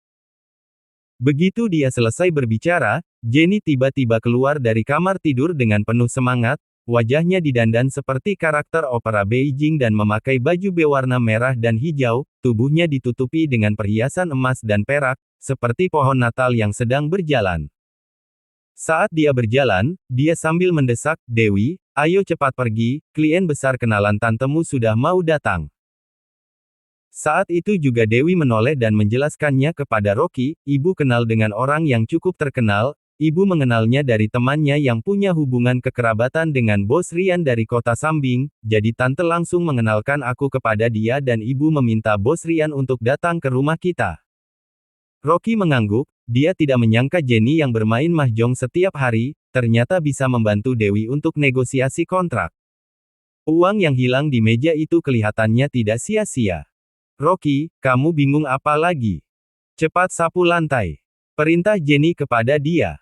Begitu dia selesai berbicara, Jenny tiba-tiba keluar dari kamar tidur dengan penuh semangat, wajahnya didandan seperti karakter opera Beijing dan memakai baju berwarna merah dan hijau, tubuhnya ditutupi dengan perhiasan emas dan perak, seperti pohon Natal yang sedang berjalan. Saat dia berjalan, dia sambil mendesak, Dewi, ayo cepat pergi, klien besar kenalan tantemu sudah mau datang. Saat itu juga Dewi menoleh dan menjelaskannya kepada Rocky, ibu kenal dengan orang yang cukup terkenal, ibu mengenalnya dari temannya yang punya hubungan kekerabatan dengan Bos Ryan dari kota Sambing, jadi tante langsung mengenalkan aku kepada dia dan ibu meminta Bos Ryan untuk datang ke rumah kita. Rocky mengangguk, dia tidak menyangka Jenny yang bermain mahjong setiap hari, ternyata bisa membantu Dewi untuk negosiasi kontrak. Uang yang hilang di meja itu kelihatannya tidak sia-sia. Rocky, kamu bingung apa lagi? Cepat sapu lantai. Perintah Jenny kepada dia.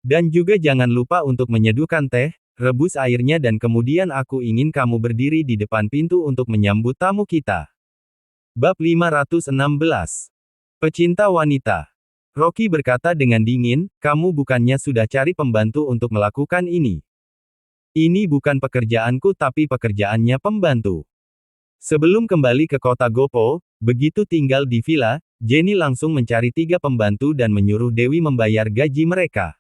Dan juga jangan lupa untuk menyeduhkan teh, rebus airnya dan kemudian aku ingin kamu berdiri di depan pintu untuk menyambut tamu kita. Bab 516. Pecinta wanita. Rocky berkata dengan dingin, kamu bukannya sudah cari pembantu untuk melakukan ini. Ini bukan pekerjaanku tapi pekerjaannya pembantu. Sebelum kembali ke kota Gopo, begitu tinggal di villa, Jenny langsung mencari 3 pembantu dan menyuruh Dewi membayar gaji mereka.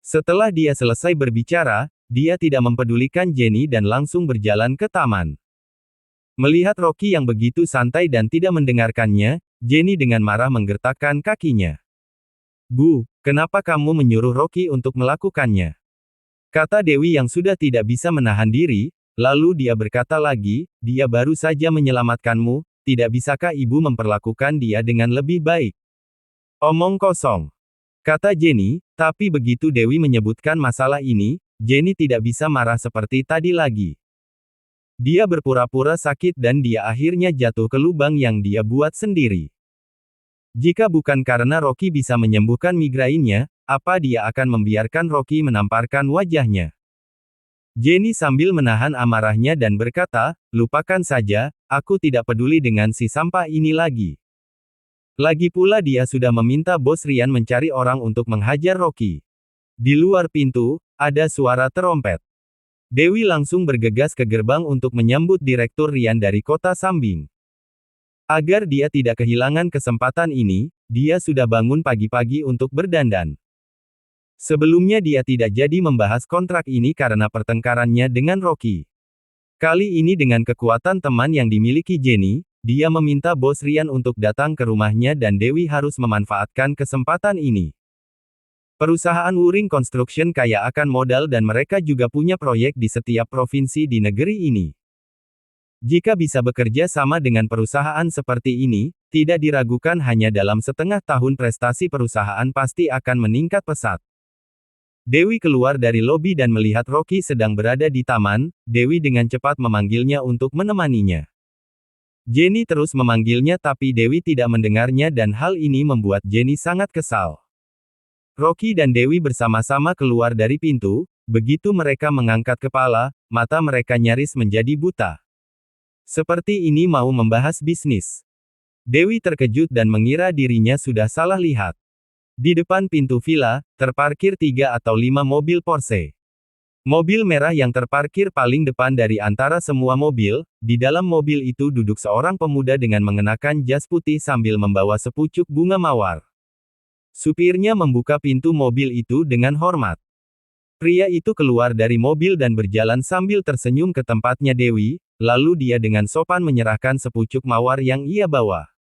Setelah dia selesai berbicara, dia tidak mempedulikan Jenny dan langsung berjalan ke taman. Melihat Rocky yang begitu santai dan tidak mendengarkannya, Jenny dengan marah menggertakkan kakinya. Bu, kenapa kamu menyuruh Rocky untuk melakukannya? Kata Dewi yang sudah tidak bisa menahan diri, lalu dia berkata lagi, dia baru saja menyelamatkanmu, tidak bisakah ibu memperlakukan dia dengan lebih baik? Omong kosong, kata Jenny, tapi begitu Dewi menyebutkan masalah ini, Jenny tidak bisa marah seperti tadi lagi. Dia berpura-pura sakit dan dia akhirnya jatuh ke lubang yang dia buat sendiri. Jika bukan karena Rocky bisa menyembuhkan migrainnya, apa dia akan membiarkan Rocky menamparkan wajahnya? Jenny sambil menahan amarahnya dan berkata, lupakan saja, aku tidak peduli dengan si sampah ini lagi. Lagi pula dia sudah meminta Bos Rian mencari orang untuk menghajar Rocky. Di luar pintu, ada suara terompet. Dewi langsung bergegas ke gerbang untuk menyambut Direktur Rian dari kota Sambing. Agar dia tidak kehilangan kesempatan ini, dia sudah bangun pagi-pagi untuk berdandan. Sebelumnya dia tidak jadi membahas kontrak ini karena pertengkarannya dengan Rocky. Kali ini dengan kekuatan teman yang dimiliki Jenny, dia meminta Bos Rian untuk datang ke rumahnya dan Dewi harus memanfaatkan kesempatan ini. Perusahaan Wuring Construction kaya akan modal dan mereka juga punya proyek di setiap provinsi di negeri ini. Jika bisa bekerja sama dengan perusahaan seperti ini, tidak diragukan hanya dalam setengah tahun prestasi perusahaan pasti akan meningkat pesat. Dewi keluar dari lobi dan melihat Rocky sedang berada di taman, Dewi dengan cepat memanggilnya untuk menemaninya. Jenny terus memanggilnya tapi Dewi tidak mendengarnya dan hal ini membuat Jenny sangat kesal. Rocky dan Dewi bersama-sama keluar dari pintu, begitu mereka mengangkat kepala, mata mereka nyaris menjadi buta. Seperti ini mau membahas bisnis. Dewi terkejut dan mengira dirinya sudah salah lihat. Di depan pintu villa, terparkir 3 atau 5 mobil Porsche. Mobil merah yang terparkir paling depan dari antara semua mobil, di dalam mobil itu duduk seorang pemuda dengan mengenakan jas putih sambil membawa sepucuk bunga mawar. Supirnya membuka pintu mobil itu dengan hormat. Pria itu keluar dari mobil dan berjalan sambil tersenyum ke tempatnya Dewi, lalu dia dengan sopan menyerahkan sepucuk mawar yang ia bawa.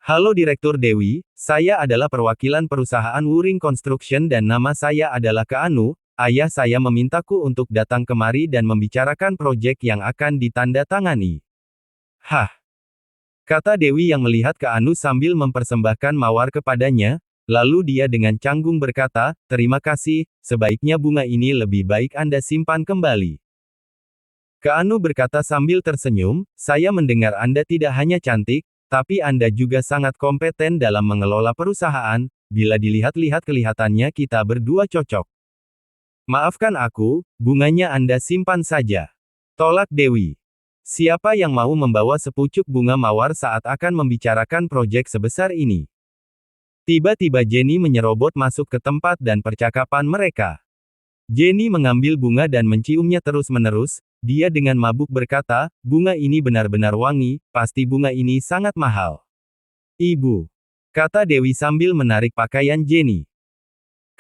Halo Direktur Dewi, saya adalah perwakilan perusahaan Wuring Construction dan nama saya adalah Keanu, ayah saya memintaku untuk datang kemari dan membicarakan proyek yang akan ditandatangani. Hah? Kata Dewi yang melihat Keanu sambil mempersembahkan mawar kepadanya, lalu dia dengan canggung berkata, terima kasih, sebaiknya bunga ini lebih baik Anda simpan kembali. Keanu berkata sambil tersenyum, saya mendengar Anda tidak hanya cantik, tapi Anda juga sangat kompeten dalam mengelola perusahaan, bila dilihat-lihat kelihatannya kita berdua cocok. Maafkan aku, bunganya Anda simpan saja. Tolak Dewi. Siapa yang mau membawa sepucuk bunga mawar saat akan membicarakan proyek sebesar ini? Tiba-tiba Jenny menyerobot masuk ke tempat dan percakapan mereka. Jenny mengambil bunga dan menciumnya terus-menerus, dia dengan mabuk berkata, bunga ini benar-benar wangi, pasti bunga ini sangat mahal. Ibu, kata Dewi sambil menarik pakaian Jenny.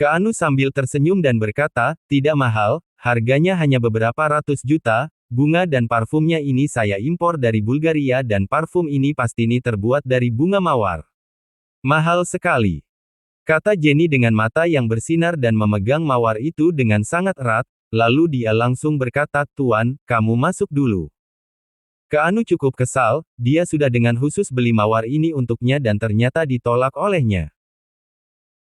Keanu sambil tersenyum dan berkata, tidak mahal, harganya hanya beberapa ratus juta, bunga dan parfumnya ini saya impor dari Bulgaria dan parfum ini pasti terbuat dari bunga mawar. Mahal sekali. Kata Jenny dengan mata yang bersinar dan memegang mawar itu dengan sangat erat, lalu dia langsung berkata, Tuan, kamu masuk dulu. Keanu cukup kesal, dia sudah dengan khusus beli mawar ini untuknya dan ternyata ditolak olehnya.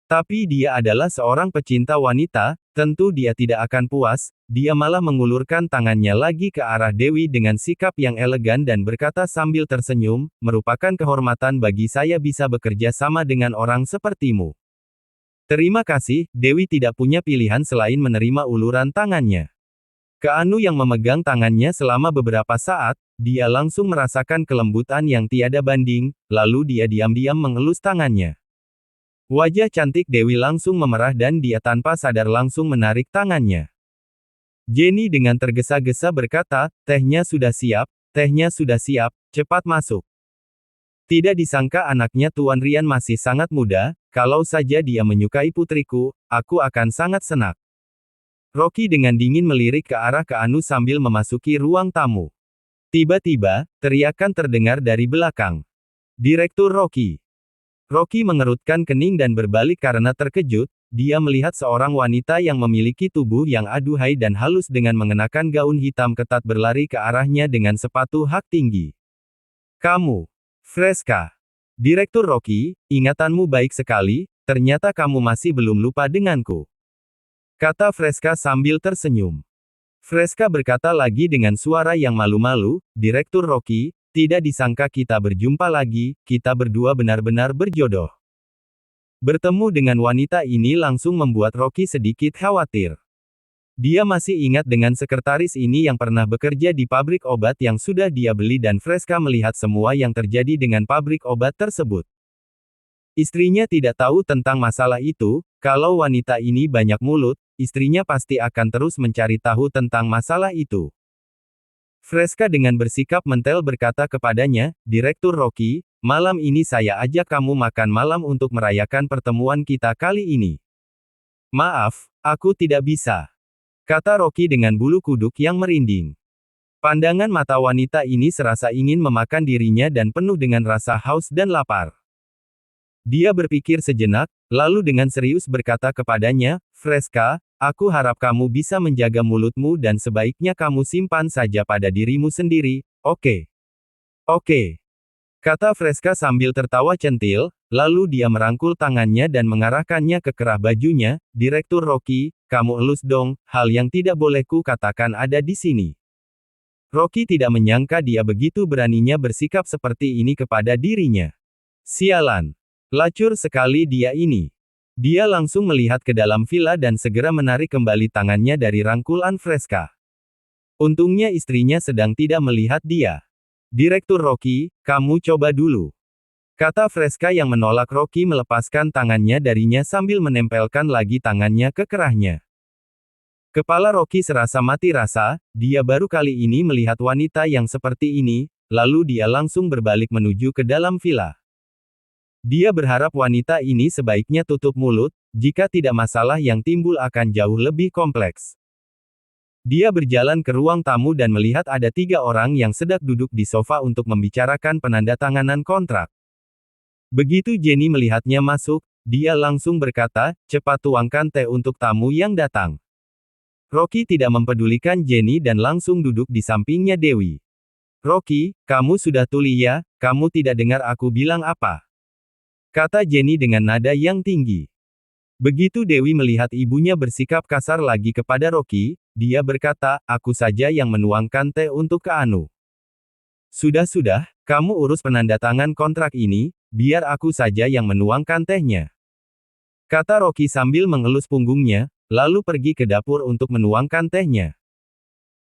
Tapi dia adalah seorang pecinta wanita, tentu dia tidak akan puas, dia malah mengulurkan tangannya lagi ke arah Dewi dengan sikap yang elegan dan berkata sambil tersenyum, merupakan kehormatan bagi saya bisa bekerja sama dengan orang sepertimu. Terima kasih, Dewi tidak punya pilihan selain menerima uluran tangannya. Keanu yang memegang tangannya selama beberapa saat, dia langsung merasakan kelembutan yang tiada banding, lalu dia diam-diam mengelus tangannya. Wajah cantik Dewi langsung memerah dan dia tanpa sadar langsung menarik tangannya. Jenny dengan tergesa-gesa berkata, tehnya sudah siap, cepat masuk. Tidak disangka anaknya Tuan Rian masih sangat muda, kalau saja dia menyukai putriku, aku akan sangat senang. Rocky dengan dingin melirik ke arah Keanu sambil memasuki ruang tamu. Tiba-tiba, teriakan terdengar dari belakang. Direktur Rocky. Rocky mengerutkan kening dan berbalik karena terkejut, dia melihat seorang wanita yang memiliki tubuh yang aduhai dan halus dengan mengenakan gaun hitam ketat berlari ke arahnya dengan sepatu hak tinggi. Kamu, Fresca. Direktur Rocky, ingatanmu baik sekali, ternyata kamu masih belum lupa denganku. Kata Fresca sambil tersenyum. Fresca berkata lagi dengan suara yang malu-malu, Direktur Rocky, tidak disangka kita berjumpa lagi, kita berdua benar-benar berjodoh. Bertemu dengan wanita ini langsung membuat Rocky sedikit khawatir. Dia masih ingat dengan sekretaris ini yang pernah bekerja di pabrik obat yang sudah dia beli dan Fresca melihat semua yang terjadi dengan pabrik obat tersebut. Istrinya tidak tahu tentang masalah itu, kalau wanita ini banyak mulut, istrinya pasti akan terus mencari tahu tentang masalah itu. Fresca dengan bersikap mentel berkata kepadanya, Direktur Rocky, malam ini saya ajak kamu makan malam untuk merayakan pertemuan kita kali ini. Maaf, aku tidak bisa. Kata Rocky dengan bulu kuduk yang merinding. Pandangan mata wanita ini serasa ingin memakan dirinya dan penuh dengan rasa haus dan lapar. Dia berpikir sejenak, lalu dengan serius berkata kepadanya, Fresca, aku harap kamu bisa menjaga mulutmu dan sebaiknya kamu simpan saja pada dirimu sendiri, oke? Oke. Kata Fresca sambil tertawa centil, lalu dia merangkul tangannya dan mengarahkannya ke kerah bajunya, Direktur Rocky, kamu elus dong, hal yang tidak boleh ku katakan ada di sini. Rocky tidak menyangka dia begitu beraninya bersikap seperti ini kepada dirinya. Sialan. Lacur sekali dia ini. Dia langsung melihat ke dalam villa dan segera menarik kembali tangannya dari rangkulan Fresca. Untungnya istrinya sedang tidak melihat dia. Direktur Rocky, kamu coba dulu. Kata Fresca yang menolak Rocky melepaskan tangannya darinya sambil menempelkan lagi tangannya ke kerahnya. Kepala Rocky serasa mati rasa, dia baru kali ini melihat wanita yang seperti ini, lalu dia langsung berbalik menuju ke dalam villa. Dia berharap wanita ini sebaiknya tutup mulut, jika tidak masalah yang timbul akan jauh lebih kompleks. Dia berjalan ke ruang tamu dan melihat ada 3 orang yang sedang duduk di sofa untuk membicarakan penandatanganan kontrak. Begitu Jenny melihatnya masuk, dia langsung berkata, cepat tuangkan teh untuk tamu yang datang. Rocky tidak mempedulikan Jenny dan langsung duduk di sampingnya Dewi. Rocky, kamu sudah tuli ya, kamu tidak dengar aku bilang apa? Kata Jenny dengan nada yang tinggi. Begitu Dewi melihat ibunya bersikap kasar lagi kepada Rocky, dia berkata, aku saja yang menuangkan teh untuk ke Anu. Sudah-sudah, kamu urus penandatangan kontrak ini, biar aku saja yang menuangkan tehnya. Kata Rocky sambil mengelus punggungnya, lalu pergi ke dapur untuk menuangkan tehnya.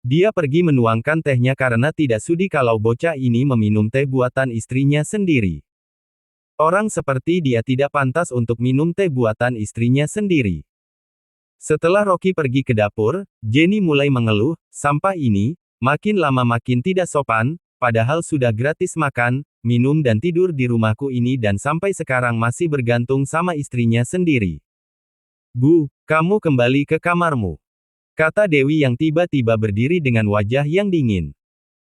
Dia pergi menuangkan tehnya karena tidak sudi kalau bocah ini meminum teh buatan istrinya sendiri. Orang seperti dia tidak pantas untuk minum teh buatan istrinya sendiri. Setelah Rocky pergi ke dapur, Jenny mulai mengeluh, sampah ini, makin lama makin tidak sopan, padahal sudah gratis makan, minum dan tidur di rumahku ini dan sampai sekarang masih bergantung sama istrinya sendiri. Bu, kamu kembali ke kamarmu. Kata Dewi yang tiba-tiba berdiri dengan wajah yang dingin.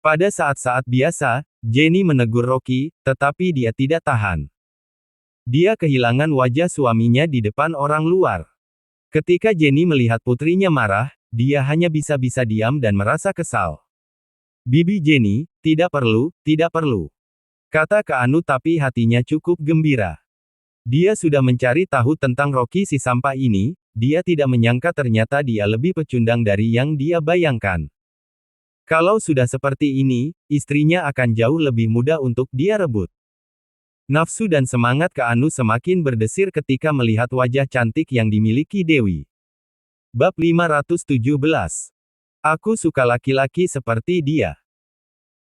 Pada saat-saat biasa, Jenny menegur Rocky, tetapi dia tidak tahan. Dia kehilangan wajah suaminya di depan orang luar. Ketika Jenny melihat putrinya marah, dia hanya bisa-bisa diam dan merasa kesal. Bibi Jenny, tidak perlu, tidak perlu. Kata ke Anu tapi hatinya cukup gembira. Dia sudah mencari tahu tentang Rocky si sampah ini, dia tidak menyangka ternyata dia lebih pecundang dari yang dia bayangkan. Kalau sudah seperti ini, istrinya akan jauh lebih mudah untuk dia rebut. Nafsu dan semangat ke Anu semakin berdesir ketika melihat wajah cantik yang dimiliki Dewi. Bab 517. Aku suka laki-laki seperti dia.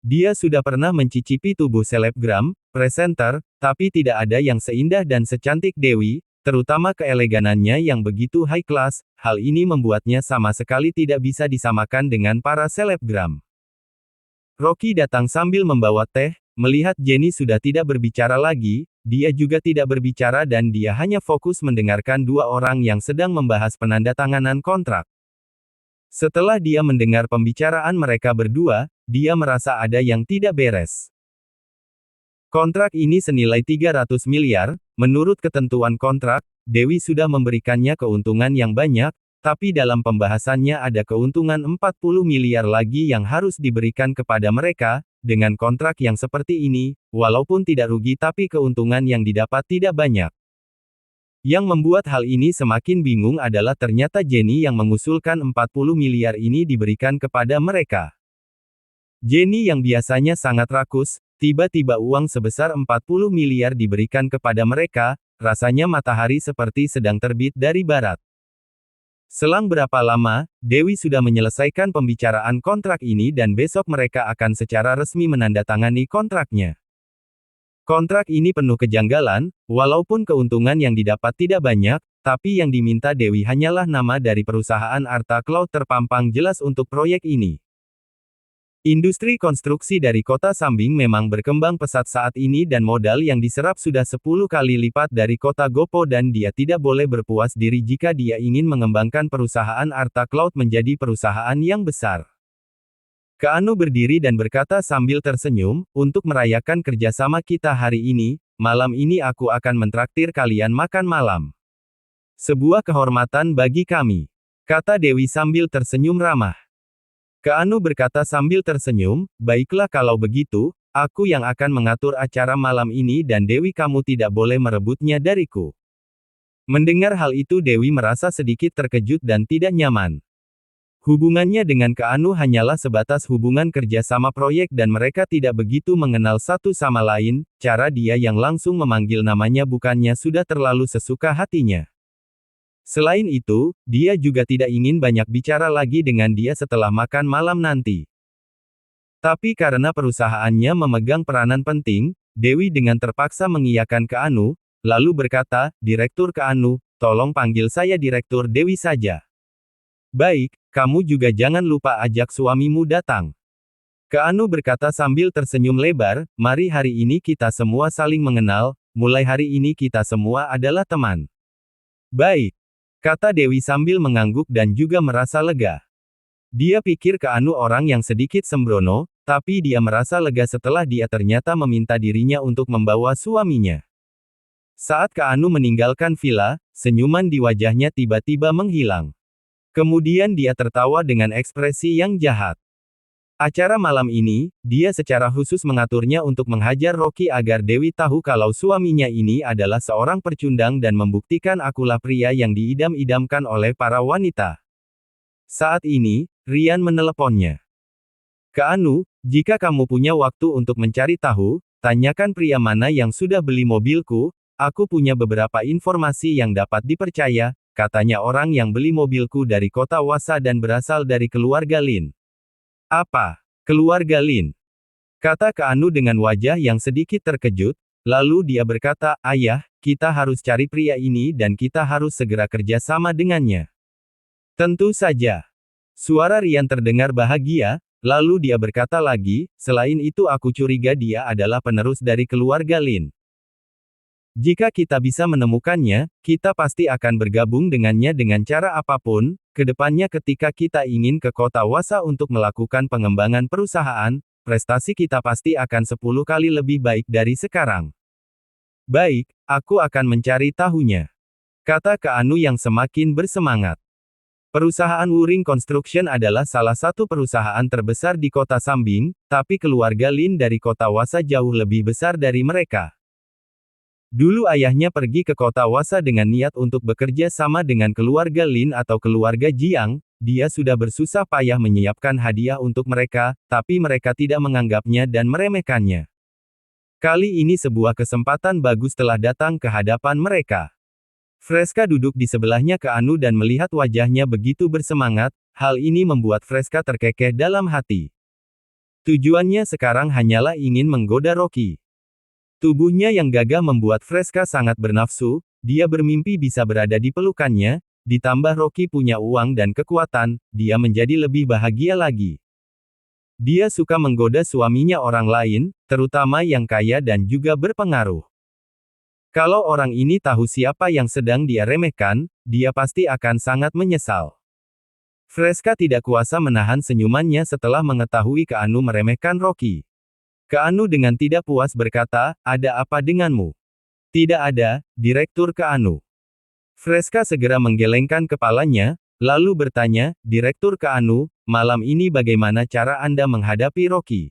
Dia sudah pernah mencicipi tubuh selebgram, presenter, tapi tidak ada yang seindah dan secantik Dewi, terutama keeleganannya yang begitu high class, hal ini membuatnya sama sekali tidak bisa disamakan dengan para selebgram. Rocky datang sambil membawa teh, melihat Jenny sudah tidak berbicara lagi, dia juga tidak berbicara dan dia hanya fokus mendengarkan 2 orang yang sedang membahas penandatanganan kontrak. Setelah dia mendengar pembicaraan mereka berdua, dia merasa ada yang tidak beres. Kontrak ini senilai 300 miliar, menurut ketentuan kontrak, Dewi sudah memberikannya keuntungan yang banyak, tapi dalam pembahasannya ada keuntungan 40 miliar lagi yang harus diberikan kepada mereka. Dengan kontrak yang seperti ini, walaupun tidak rugi tapi keuntungan yang didapat tidak banyak. Yang membuat hal ini semakin bingung adalah ternyata Jenny yang mengusulkan 40 miliar ini diberikan kepada mereka. Jenny yang biasanya sangat rakus, tiba-tiba uang sebesar 40 miliar diberikan kepada mereka, rasanya matahari seperti sedang terbit dari barat. Selang berapa lama, Dewi sudah menyelesaikan pembicaraan kontrak ini dan besok mereka akan secara resmi menandatangani kontraknya. Kontrak ini penuh kejanggalan, walaupun keuntungan yang didapat tidak banyak, tapi yang diminta Dewi hanyalah nama dari perusahaan Arta Cloud terpampang jelas untuk proyek ini. Industri konstruksi dari kota Sambing memang berkembang pesat saat ini dan modal yang diserap sudah 10 kali lipat dari kota Gopo dan dia tidak boleh berpuas diri jika dia ingin mengembangkan perusahaan Arta Cloud menjadi perusahaan yang besar. Keanu berdiri dan berkata sambil tersenyum, untuk merayakan kerjasama kita hari ini, malam ini aku akan mentraktir kalian makan malam. Sebuah kehormatan bagi kami, kata Dewi sambil tersenyum ramah. Keanu berkata sambil tersenyum, baiklah kalau begitu, aku yang akan mengatur acara malam ini dan Dewi kamu tidak boleh merebutnya dariku. Mendengar hal itu Dewi merasa sedikit terkejut dan tidak nyaman. Hubungannya dengan Keanu hanyalah sebatas hubungan kerjasama proyek dan mereka tidak begitu mengenal satu sama lain, cara dia yang langsung memanggil namanya bukannya sudah terlalu sesuka hatinya. Selain itu, dia juga tidak ingin banyak bicara lagi dengan dia setelah makan malam nanti. Tapi karena perusahaannya memegang peranan penting, Dewi dengan terpaksa mengiyakan Keanu, lalu berkata, Direktur Keanu, tolong panggil saya Direktur Dewi saja. Baik, kamu juga jangan lupa ajak suamimu datang. Keanu berkata sambil tersenyum lebar, mari hari ini kita semua saling mengenal, mulai hari ini kita semua adalah teman. Baik. Kata Dewi sambil mengangguk dan juga merasa lega. Dia pikir Keanu orang yang sedikit sembrono, tapi dia merasa lega setelah dia ternyata meminta dirinya untuk membawa suaminya. Saat Keanu meninggalkan villa, senyuman di wajahnya tiba-tiba menghilang. Kemudian dia tertawa dengan ekspresi yang jahat. Acara malam ini, dia secara khusus mengaturnya untuk menghajar Rocky agar Dewi tahu kalau suaminya ini adalah seorang pecundang dan membuktikan akulah pria yang diidam-idamkan oleh para wanita. Saat ini, Ryan meneleponnya. Keanu, jika kamu punya waktu untuk mencari tahu, tanyakan pria mana yang sudah beli mobilku, aku punya beberapa informasi yang dapat dipercaya, katanya orang yang beli mobilku dari kota Wasa dan berasal dari keluarga Lin. Apa? Keluarga Lin? Kata Keanu dengan wajah yang sedikit terkejut, lalu dia berkata, ayah, kita harus cari pria ini dan kita harus segera kerja sama dengannya. Tentu saja. Suara Ryan terdengar bahagia, lalu dia berkata lagi, selain itu aku curiga dia adalah penerus dari keluarga Lin. Jika kita bisa menemukannya, kita pasti akan bergabung dengannya dengan cara apapun, kedepannya ketika kita ingin ke kota Wasa untuk melakukan pengembangan perusahaan, prestasi kita pasti akan 10 kali lebih baik dari sekarang. Baik, aku akan mencari tahunya. Kata Keanu yang semakin bersemangat. Perusahaan Wuring Construction adalah salah satu perusahaan terbesar di kota Sambing, tapi keluarga Lin dari kota Wasa jauh lebih besar dari mereka. Dulu ayahnya pergi ke kota Wasa dengan niat untuk bekerja sama dengan keluarga Lin atau keluarga Jiang, dia sudah bersusah payah menyiapkan hadiah untuk mereka, tapi mereka tidak menganggapnya dan meremehkannya. Kali ini sebuah kesempatan bagus telah datang ke hadapan mereka. Freska duduk di sebelahnya Keanu dan melihat wajahnya begitu bersemangat, hal ini membuat Freska terkekeh dalam hati. Tujuannya sekarang hanyalah ingin menggoda Rocky. Tubuhnya yang gagah membuat Freska sangat bernafsu, dia bermimpi bisa berada di pelukannya, ditambah Rocky punya uang dan kekuatan, dia menjadi lebih bahagia lagi. Dia suka menggoda suaminya orang lain, terutama yang kaya dan juga berpengaruh. Kalau orang ini tahu siapa yang sedang dia remehkan, dia pasti akan sangat menyesal. Freska tidak kuasa menahan senyumannya setelah mengetahui Keanu meremehkan Rocky. Keanu dengan tidak puas berkata, ada apa denganmu? Tidak ada, Direktur Keanu. Freska segera menggelengkan kepalanya, lalu bertanya, Direktur Keanu, malam ini bagaimana cara Anda menghadapi Rocky?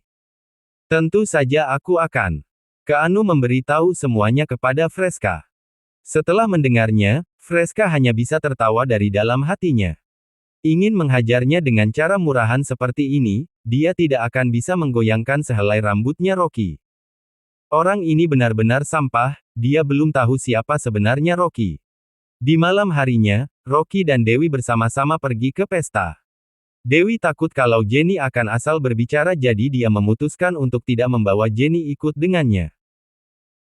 Tentu saja aku akan. Keanu memberitahu semuanya kepada Freska. Setelah mendengarnya, Freska hanya bisa tertawa dari dalam hatinya. Ingin menghajarnya dengan cara murahan seperti ini, dia tidak akan bisa menggoyangkan sehelai rambutnya Rocky. Orang ini benar-benar sampah, dia belum tahu siapa sebenarnya Rocky. Di malam harinya, Rocky dan Dewi bersama-sama pergi ke pesta. Dewi takut kalau Jenny akan asal berbicara jadi dia memutuskan untuk tidak membawa Jenny ikut dengannya.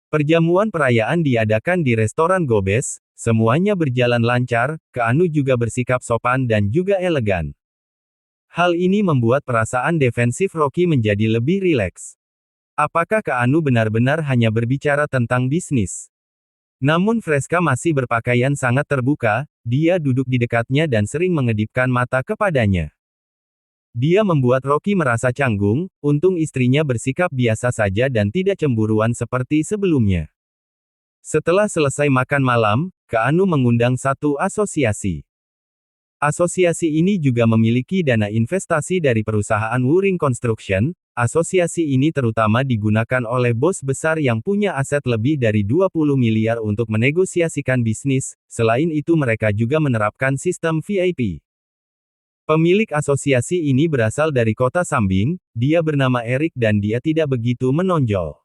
Perjamuan perayaan diadakan di restoran Gobes, semuanya berjalan lancar, Keanu juga bersikap sopan dan juga elegan. Hal ini membuat perasaan defensif Rocky menjadi lebih rileks. Apakah Keanu benar-benar hanya berbicara tentang bisnis? Namun Freska masih berpakaian sangat terbuka, dia duduk di dekatnya dan sering mengedipkan mata kepadanya. Dia membuat Rocky merasa canggung, untung istrinya bersikap biasa saja dan tidak cemburuan seperti sebelumnya. Setelah selesai makan malam, Keanu mengundang satu asosiasi. Asosiasi ini juga memiliki dana investasi dari perusahaan Wuring Construction. Asosiasi ini terutama digunakan oleh bos besar yang punya aset lebih dari 20 miliar untuk menegosiasikan bisnis, selain itu mereka juga menerapkan sistem VIP. Pemilik asosiasi ini berasal dari kota Sambing, dia bernama Eric dan dia tidak begitu menonjol.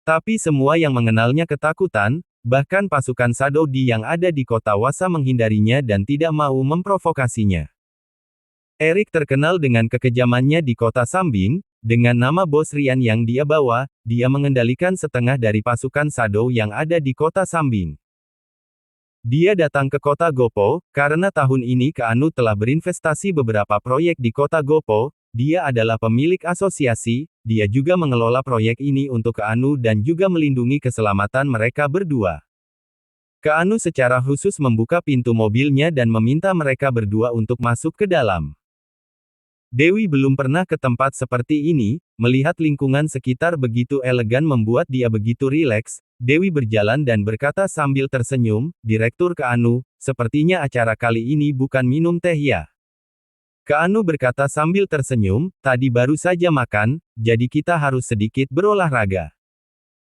Tapi semua yang mengenalnya ketakutan, bahkan pasukan Sadodi yang ada di kota Wasa menghindarinya dan tidak mau memprovokasinya. Eric terkenal dengan kekejamannya di kota Sambing, dengan nama Bos Rian yang dia bawa, dia mengendalikan setengah dari pasukan Sado yang ada di kota Sambing. Dia datang ke kota Gopo, karena tahun ini Keanu telah berinvestasi beberapa proyek di kota Gopo, dia adalah pemilik asosiasi, dia juga mengelola proyek ini untuk Keanu dan juga melindungi keselamatan mereka berdua. Keanu secara khusus membuka pintu mobilnya dan meminta mereka berdua untuk masuk ke dalam. Dewi belum pernah ke tempat seperti ini, melihat lingkungan sekitar begitu elegan membuat dia begitu rileks. Dewi berjalan dan berkata sambil tersenyum, Direktur Keanu, sepertinya acara kali ini bukan minum teh ya. Keanu berkata sambil tersenyum, tadi baru saja makan, jadi kita harus sedikit berolahraga.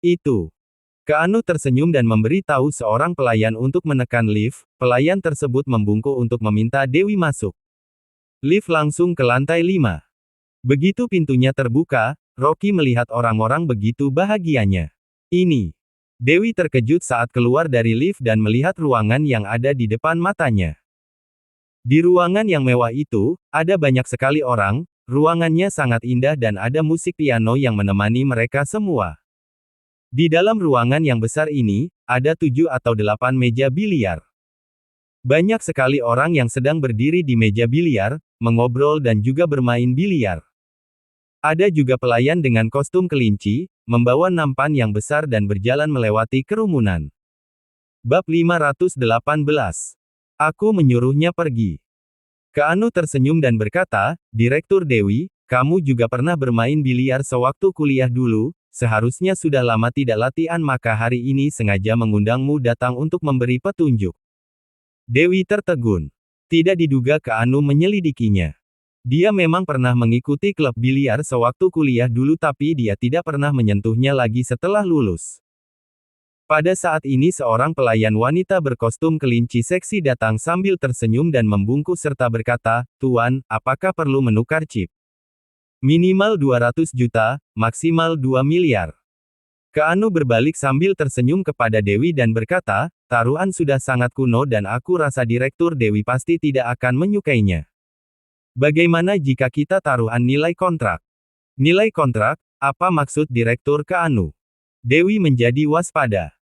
Itu. Keanu tersenyum dan memberi tahu seorang pelayan untuk menekan lift, pelayan tersebut membungkuk untuk meminta Dewi masuk. Lift langsung ke lantai 5. Begitu pintunya terbuka, Rocky melihat orang-orang begitu bahagianya. Ini. Dewi terkejut saat keluar dari lift dan melihat ruangan yang ada di depan matanya. Di ruangan yang mewah itu, ada banyak sekali orang, ruangannya sangat indah dan ada musik piano yang menemani mereka semua. Di dalam ruangan yang besar ini, ada 7 atau 8 meja biliar. Banyak sekali orang yang sedang berdiri di meja biliar, mengobrol dan juga bermain biliar. Ada juga pelayan dengan kostum kelinci, membawa nampan yang besar dan berjalan melewati kerumunan. Bab 518. Aku menyuruhnya pergi. Keanu tersenyum dan berkata, Direktur Dewi, kamu juga pernah bermain biliar sewaktu kuliah dulu, seharusnya sudah lama tidak latihan maka hari ini sengaja mengundangmu datang untuk memberi petunjuk. Dewi tertegun. Tidak diduga Keanu menyelidikinya. Dia memang pernah mengikuti klub biliar sewaktu kuliah dulu tapi dia tidak pernah menyentuhnya lagi setelah lulus. Pada saat ini seorang pelayan wanita berkostum kelinci seksi datang sambil tersenyum dan membungkuk serta berkata, Tuan, apakah perlu menukar chip? Minimal 200 juta, maksimal 2 miliar. Keanu berbalik sambil tersenyum kepada Dewi dan berkata, taruhan sudah sangat kuno dan aku rasa Direktur Dewi pasti tidak akan menyukainya. Bagaimana jika kita taruhan nilai kontrak? Nilai kontrak, apa maksud Direktur Keanu? Dewi menjadi waspada.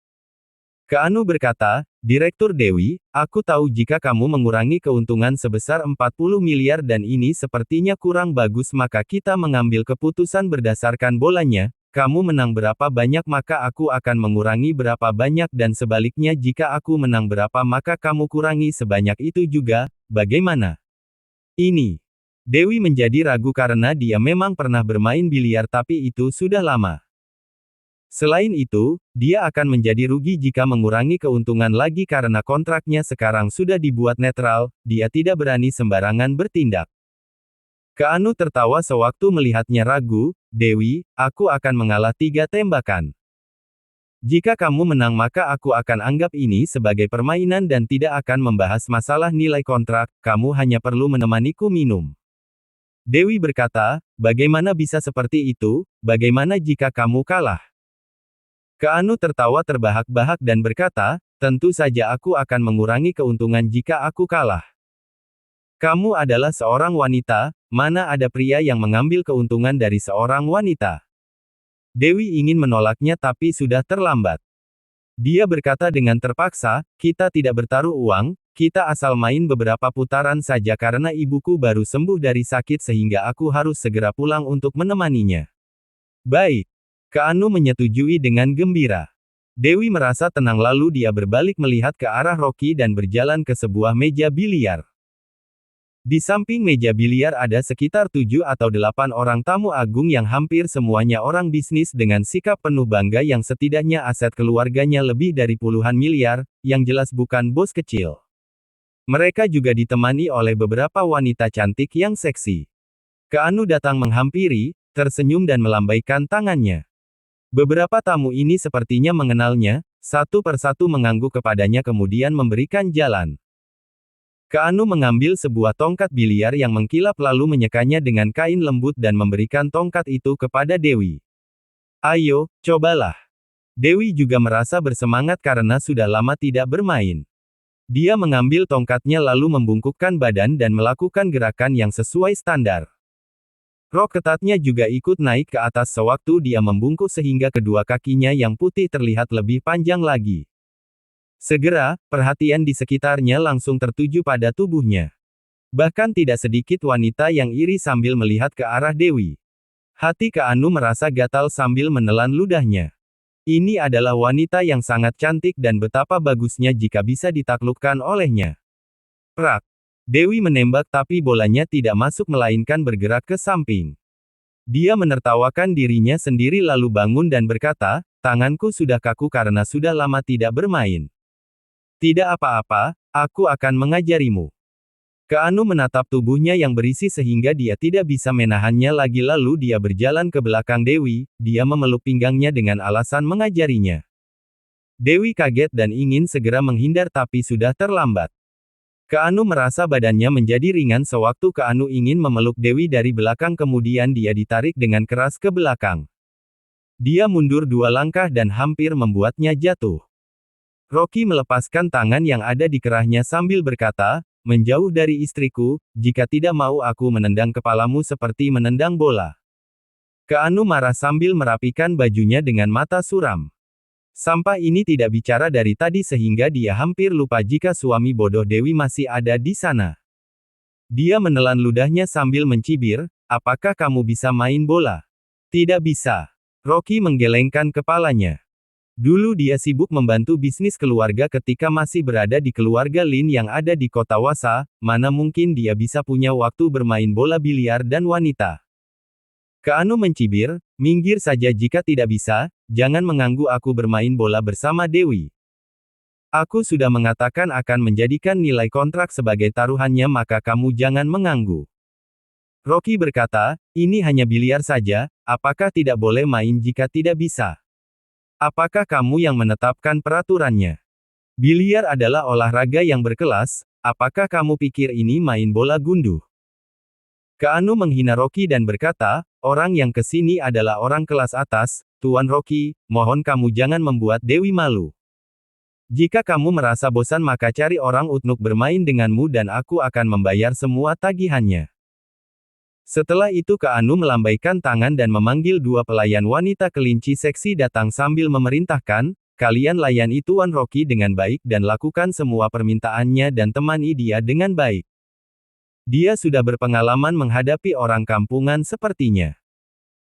Keanu berkata, Direktur Dewi, aku tahu jika kamu mengurangi keuntungan sebesar 40 miliar dan ini sepertinya kurang bagus maka kita mengambil keputusan berdasarkan bolanya. Kamu menang berapa banyak maka aku akan mengurangi berapa banyak dan sebaliknya jika aku menang berapa maka kamu kurangi sebanyak itu juga, bagaimana? Ini. Dewi menjadi ragu karena dia memang pernah bermain biliar tapi itu sudah lama. Selain itu, dia akan menjadi rugi jika mengurangi keuntungan lagi karena kontraknya sekarang sudah dibuat netral, dia tidak berani sembarangan bertindak. Keanu tertawa sewaktu melihatnya ragu, Dewi, aku akan mengalah 3 tembakan. Jika kamu menang maka aku akan anggap ini sebagai permainan dan tidak akan membahas masalah nilai kontrak, kamu hanya perlu menemaniku minum. Dewi berkata, bagaimana bisa seperti itu, bagaimana jika kamu kalah? Keanu tertawa terbahak-bahak dan berkata, tentu saja aku akan mengurangi keuntungan jika aku kalah. Kamu adalah seorang wanita, mana ada pria yang mengambil keuntungan dari seorang wanita. Dewi ingin menolaknya tapi sudah terlambat. Dia berkata dengan terpaksa, kita tidak bertaruh uang, kita asal main beberapa putaran saja karena ibuku baru sembuh dari sakit sehingga aku harus segera pulang untuk menemaninya. Baik. Keanu menyetujui dengan gembira. Dewi merasa tenang lalu dia berbalik melihat ke arah Rocky dan berjalan ke sebuah meja biliar. Di samping meja biliar ada sekitar 7 atau 8 orang tamu agung yang hampir semuanya orang bisnis dengan sikap penuh bangga yang setidaknya aset keluarganya lebih dari puluhan miliar, yang jelas bukan bos kecil. Mereka juga ditemani oleh beberapa wanita cantik yang seksi. Keanu datang menghampiri, tersenyum dan melambaikan tangannya. Beberapa tamu ini sepertinya mengenalnya, satu persatu mengangguk kepadanya kemudian memberikan jalan. Keanu mengambil sebuah tongkat biliar yang mengkilap lalu menyekanya dengan kain lembut dan memberikan tongkat itu kepada Dewi. Ayo, cobalah. Dewi juga merasa bersemangat karena sudah lama tidak bermain. Dia mengambil tongkatnya lalu membungkukkan badan dan melakukan gerakan yang sesuai standar. Rok ketatnya juga ikut naik ke atas sewaktu dia membungkuk sehingga kedua kakinya yang putih terlihat lebih panjang lagi. Segera, perhatian di sekitarnya langsung tertuju pada tubuhnya. Bahkan tidak sedikit wanita yang iri sambil melihat ke arah Dewi. Hati Keanu merasa gatal sambil menelan ludahnya. Ini adalah wanita yang sangat cantik dan betapa bagusnya jika bisa ditaklukkan olehnya. Prak. Dewi menembak tapi bolanya tidak masuk melainkan bergerak ke samping. Dia menertawakan dirinya sendiri lalu bangun dan berkata, tanganku sudah kaku karena sudah lama tidak bermain. Tidak apa-apa, aku akan mengajarimu. Keanu menatap tubuhnya yang berisi sehingga dia tidak bisa menahannya lagi lalu dia berjalan ke belakang Dewi, dia memeluk pinggangnya dengan alasan mengajarinya. Dewi kaget dan ingin segera menghindar tapi sudah terlambat. Keanu merasa badannya menjadi ringan sewaktu Keanu ingin memeluk Dewi dari belakang kemudian dia ditarik dengan keras ke belakang. Dia mundur 2 langkah dan hampir membuatnya jatuh. Rocky melepaskan tangan yang ada di kerahnya sambil berkata, menjauh dari istriku, jika tidak mau aku menendang kepalamu seperti menendang bola. Keanu marah sambil merapikan bajunya dengan mata suram. Sampah ini tidak bicara dari tadi sehingga dia hampir lupa jika suami bodoh Dewi masih ada di sana. Dia menelan ludahnya sambil mencibir, apakah kamu bisa main bola? Tidak bisa. Rocky menggelengkan kepalanya. Dulu dia sibuk membantu bisnis keluarga ketika masih berada di keluarga Lin yang ada di kota Wasa, mana mungkin dia bisa punya waktu bermain bola biliar dan wanita. Keanu mencibir, minggir saja jika tidak bisa, jangan mengganggu aku bermain bola bersama Dewi. Aku sudah mengatakan akan menjadikan nilai kontrak sebagai taruhannya maka kamu jangan mengganggu. Rocky berkata, ini hanya biliar saja, apakah tidak boleh main jika tidak bisa? Apakah kamu yang menetapkan peraturannya? Biliar adalah olahraga yang berkelas, apakah kamu pikir ini main bola gundu? Keanu menghina Rocky dan berkata, orang yang kesini adalah orang kelas atas, Tuan Rocky, mohon kamu jangan membuat Dewi malu. Jika kamu merasa bosan maka cari orang untuk bermain denganmu dan aku akan membayar semua tagihannya. Setelah itu Keanu melambaikan tangan dan memanggil 2 pelayan wanita kelinci seksi datang sambil memerintahkan, kalian layani Tuan Rocky dengan baik dan lakukan semua permintaannya dan temani dia dengan baik. Dia sudah berpengalaman menghadapi orang kampungan sepertinya.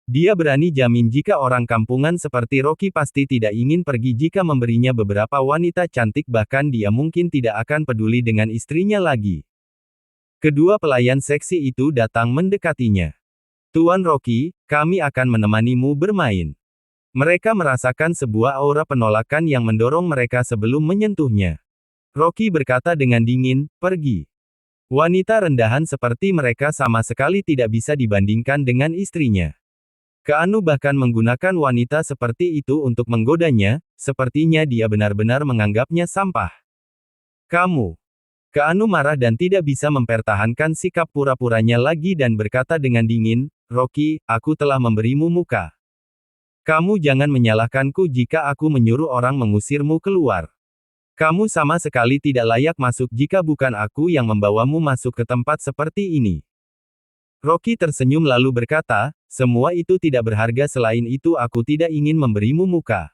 Dia berani jamin jika orang kampungan seperti Rocky pasti tidak ingin pergi jika memberinya beberapa wanita cantik bahkan dia mungkin tidak akan peduli dengan istrinya lagi. Kedua pelayan seksi itu datang mendekatinya. Tuan Rocky, kami akan menemanimu bermain. Mereka merasakan sebuah aura penolakan yang mendorong mereka sebelum menyentuhnya. Rocky berkata dengan dingin, "Pergi." Wanita rendahan seperti mereka sama sekali tidak bisa dibandingkan dengan istrinya. Keanu bahkan menggunakan wanita seperti itu untuk menggodanya, sepertinya dia benar-benar menganggapnya sampah. "Kamu." Keanu marah dan tidak bisa mempertahankan sikap pura-puranya lagi dan berkata dengan dingin, "Rocky, aku telah memberimu muka. Kamu jangan menyalahkanku jika aku menyuruh orang mengusirmu keluar. Kamu sama sekali tidak layak masuk jika bukan aku yang membawamu masuk ke tempat seperti ini." Rocky tersenyum lalu berkata, "Semua itu tidak berharga, selain itu aku tidak ingin memberimu muka."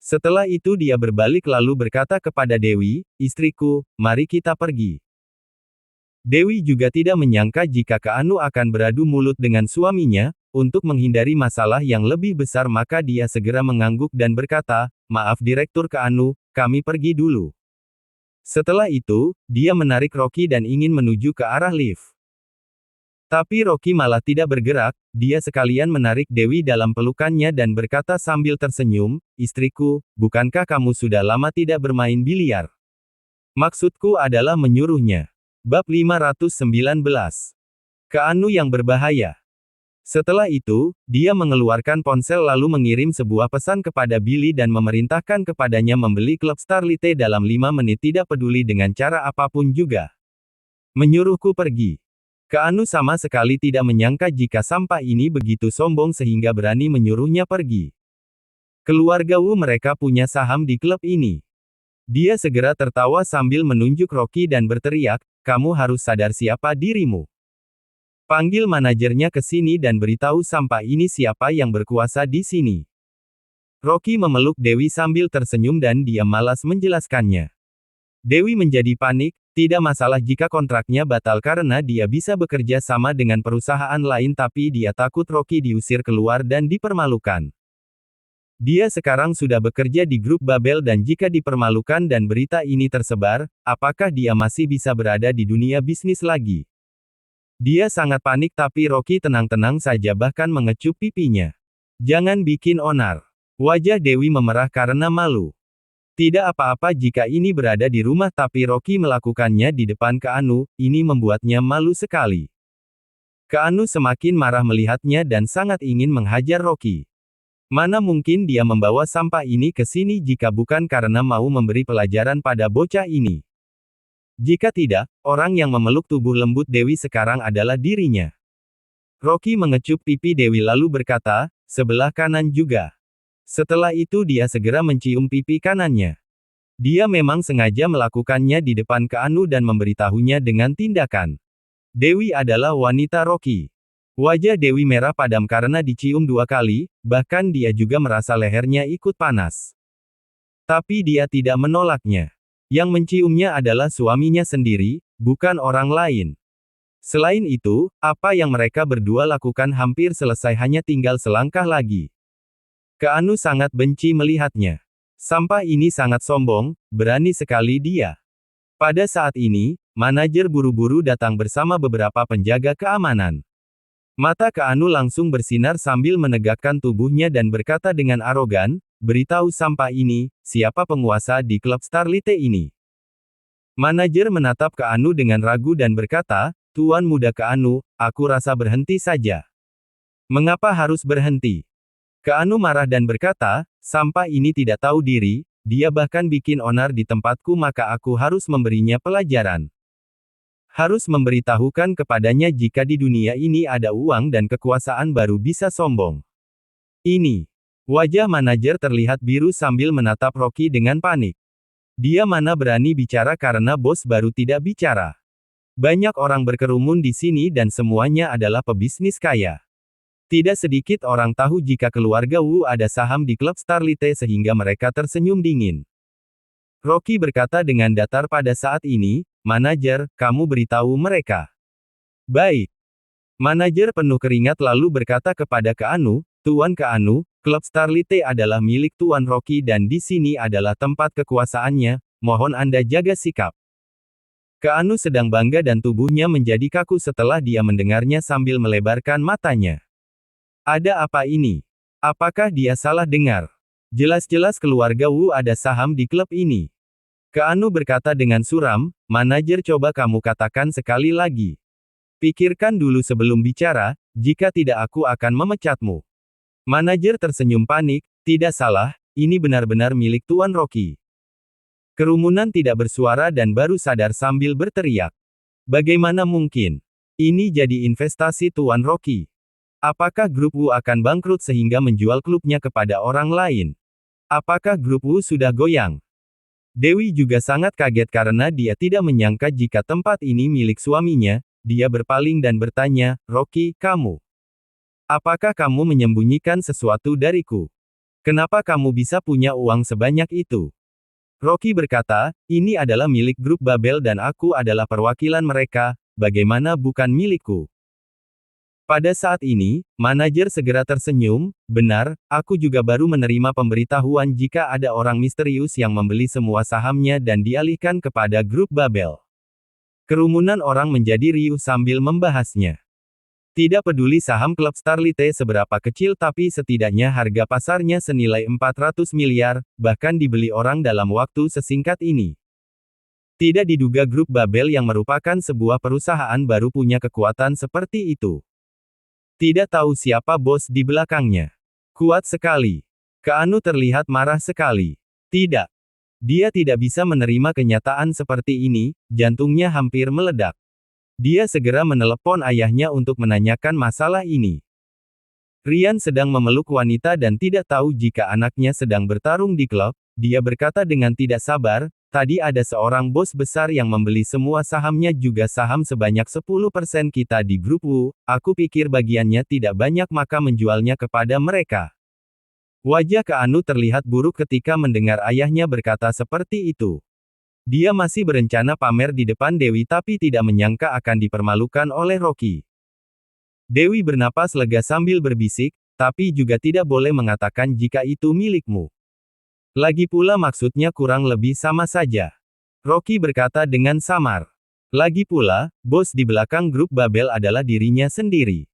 Setelah itu dia berbalik lalu berkata kepada Dewi, "Istriku, mari kita pergi." Dewi juga tidak menyangka jika Keanu akan beradu mulut dengan suaminya. Untuk menghindari masalah yang lebih besar maka dia segera mengangguk dan berkata, "Maaf Direktur Keanu, kami pergi dulu." Setelah itu, dia menarik Rocky dan ingin menuju ke arah lift. Tapi Rocky malah tidak bergerak, dia sekalian menarik Dewi dalam pelukannya dan berkata sambil tersenyum, "Istriku, bukankah kamu sudah lama tidak bermain biliar? Maksudku adalah menyuruhnya." Bab 519. Keanu yang berbahaya. Setelah itu, dia mengeluarkan ponsel lalu mengirim sebuah pesan kepada Billy dan memerintahkan kepadanya membeli klub Starlite dalam 5 menit tidak peduli dengan cara apapun juga. "Menyuruhku pergi." Keanu sama sekali tidak menyangka jika sampah ini begitu sombong sehingga berani menyuruhnya pergi. Keluarga Wu mereka punya saham di klub ini. Dia segera tertawa sambil menunjuk Rocky dan berteriak, "Kamu harus sadar siapa dirimu. Panggil manajernya ke sini dan beritahu sampah ini siapa yang berkuasa di sini." Rocky memeluk Dewi sambil tersenyum dan dia malas menjelaskannya. Dewi menjadi panik, tidak masalah jika kontraknya batal karena dia bisa bekerja sama dengan perusahaan lain tapi dia takut Rocky diusir keluar dan dipermalukan. Dia sekarang sudah bekerja di grup Babel dan jika dipermalukan dan berita ini tersebar, apakah dia masih bisa berada di dunia bisnis lagi? Dia sangat panik tapi Rocky tenang-tenang saja bahkan mengecup pipinya. "Jangan bikin onar." Wajah Dewi memerah karena malu. Tidak apa-apa jika ini berada di rumah tapi Rocky melakukannya di depan Keanu, ini membuatnya malu sekali. Keanu semakin marah melihatnya dan sangat ingin menghajar Rocky. Mana mungkin dia membawa sampah ini ke sini jika bukan karena mau memberi pelajaran pada bocah ini. Jika tidak, orang yang memeluk tubuh lembut Dewi sekarang adalah dirinya. Rocky mengecup pipi Dewi lalu berkata, "Sebelah kanan juga." Setelah itu dia segera mencium pipi kanannya. Dia memang sengaja melakukannya di depan Keanu dan memberitahunya dengan tindakan. Dewi adalah wanita Rocky. Wajah Dewi merah padam karena dicium 2 kali, bahkan dia juga merasa lehernya ikut panas. Tapi dia tidak menolaknya. Yang menciumnya adalah suaminya sendiri, bukan orang lain. Selain itu, apa yang mereka berdua lakukan hampir selesai hanya tinggal selangkah lagi. Keanu sangat benci melihatnya. Sampah ini sangat sombong, berani sekali dia. Pada saat ini, manajer buru-buru datang bersama beberapa penjaga keamanan. Mata Keanu langsung bersinar sambil menegakkan tubuhnya dan berkata dengan arogan, "Beritahu sampah ini, siapa penguasa di klub Starlite ini?" Manajer menatap Keanu dengan ragu dan berkata, "Tuan muda Keanu, aku rasa berhenti saja." "Mengapa harus berhenti?" Keanu marah dan berkata, "Sampah ini tidak tahu diri, dia bahkan bikin onar di tempatku maka aku harus memberinya pelajaran. Harus memberitahukan kepadanya jika di dunia ini ada uang dan kekuasaan baru bisa sombong." Ini. Wajah manajer terlihat biru sambil menatap Rocky dengan panik. Dia mana berani bicara karena bos baru tidak bicara. Banyak orang berkerumun di sini dan semuanya adalah pebisnis kaya. Tidak sedikit orang tahu jika keluarga Wu ada saham di klub Starlite sehingga mereka tersenyum dingin. Rocky berkata dengan datar pada saat ini, "Manajer, kamu beritahu mereka." "Baik." Manajer penuh keringat lalu berkata kepada Keanu, "Tuan Keanu, klub Starlite adalah milik Tuan Rocky dan di sini adalah tempat kekuasaannya, mohon Anda jaga sikap." Keanu sedang bangga dan tubuhnya menjadi kaku setelah dia mendengarnya sambil melebarkan matanya. "Ada apa ini?" Apakah dia salah dengar? Jelas-jelas keluarga Wu ada saham di klub ini. Keanu berkata dengan suram, manajer coba kamu katakan sekali lagi. Pikirkan dulu sebelum bicara, jika tidak aku akan memecatmu. Manajer tersenyum panik, tidak salah, ini benar-benar milik Tuan Rocky. Kerumunan tidak bersuara dan baru sadar sambil berteriak. Bagaimana mungkin? Ini jadi investasi Tuan Rocky. Apakah grup Wu akan bangkrut sehingga menjual klubnya kepada orang lain? Apakah grup Wu sudah goyang? Dewi juga sangat kaget karena dia tidak menyangka jika tempat ini milik suaminya. Dia berpaling dan bertanya, Rocky, kamu? Apakah kamu menyembunyikan sesuatu dariku? Kenapa kamu bisa punya uang sebanyak itu? Rocky berkata, ini adalah milik grup Babel dan aku adalah perwakilan mereka, bagaimana bukan milikku? Pada saat ini, manajer segera tersenyum, benar, aku juga baru menerima pemberitahuan jika ada orang misterius yang membeli semua sahamnya dan dialihkan kepada grup Babel. Kerumunan orang menjadi riuh sambil membahasnya. Tidak peduli saham klub Starlite seberapa kecil tapi setidaknya harga pasarnya senilai 400 miliar, bahkan dibeli orang dalam waktu sesingkat ini. Tidak diduga grup Babel yang merupakan sebuah perusahaan baru punya kekuatan seperti itu. Tidak tahu siapa bos di belakangnya. Kuat sekali. Keanu terlihat marah sekali. Tidak. Dia tidak bisa menerima kenyataan seperti ini, jantungnya hampir meledak. Dia segera menelepon ayahnya untuk menanyakan masalah ini. Ryan sedang memeluk wanita dan tidak tahu jika anaknya sedang bertarung di klub, dia berkata dengan tidak sabar, tadi ada seorang bos besar yang membeli semua sahamnya juga saham sebanyak 10% kita di grup Wu, aku pikir bagiannya tidak banyak maka menjualnya kepada mereka. Wajah Keanu terlihat buruk ketika mendengar ayahnya berkata seperti itu. Dia masih berencana pamer di depan Dewi tapi tidak menyangka akan dipermalukan oleh Rocky. Dewi bernapas lega sambil berbisik, tapi juga tidak boleh mengatakan jika itu milikmu. Lagi pula maksudnya kurang lebih sama saja. Rocky berkata dengan samar. Lagi pula, bos di belakang grup Babel adalah dirinya sendiri.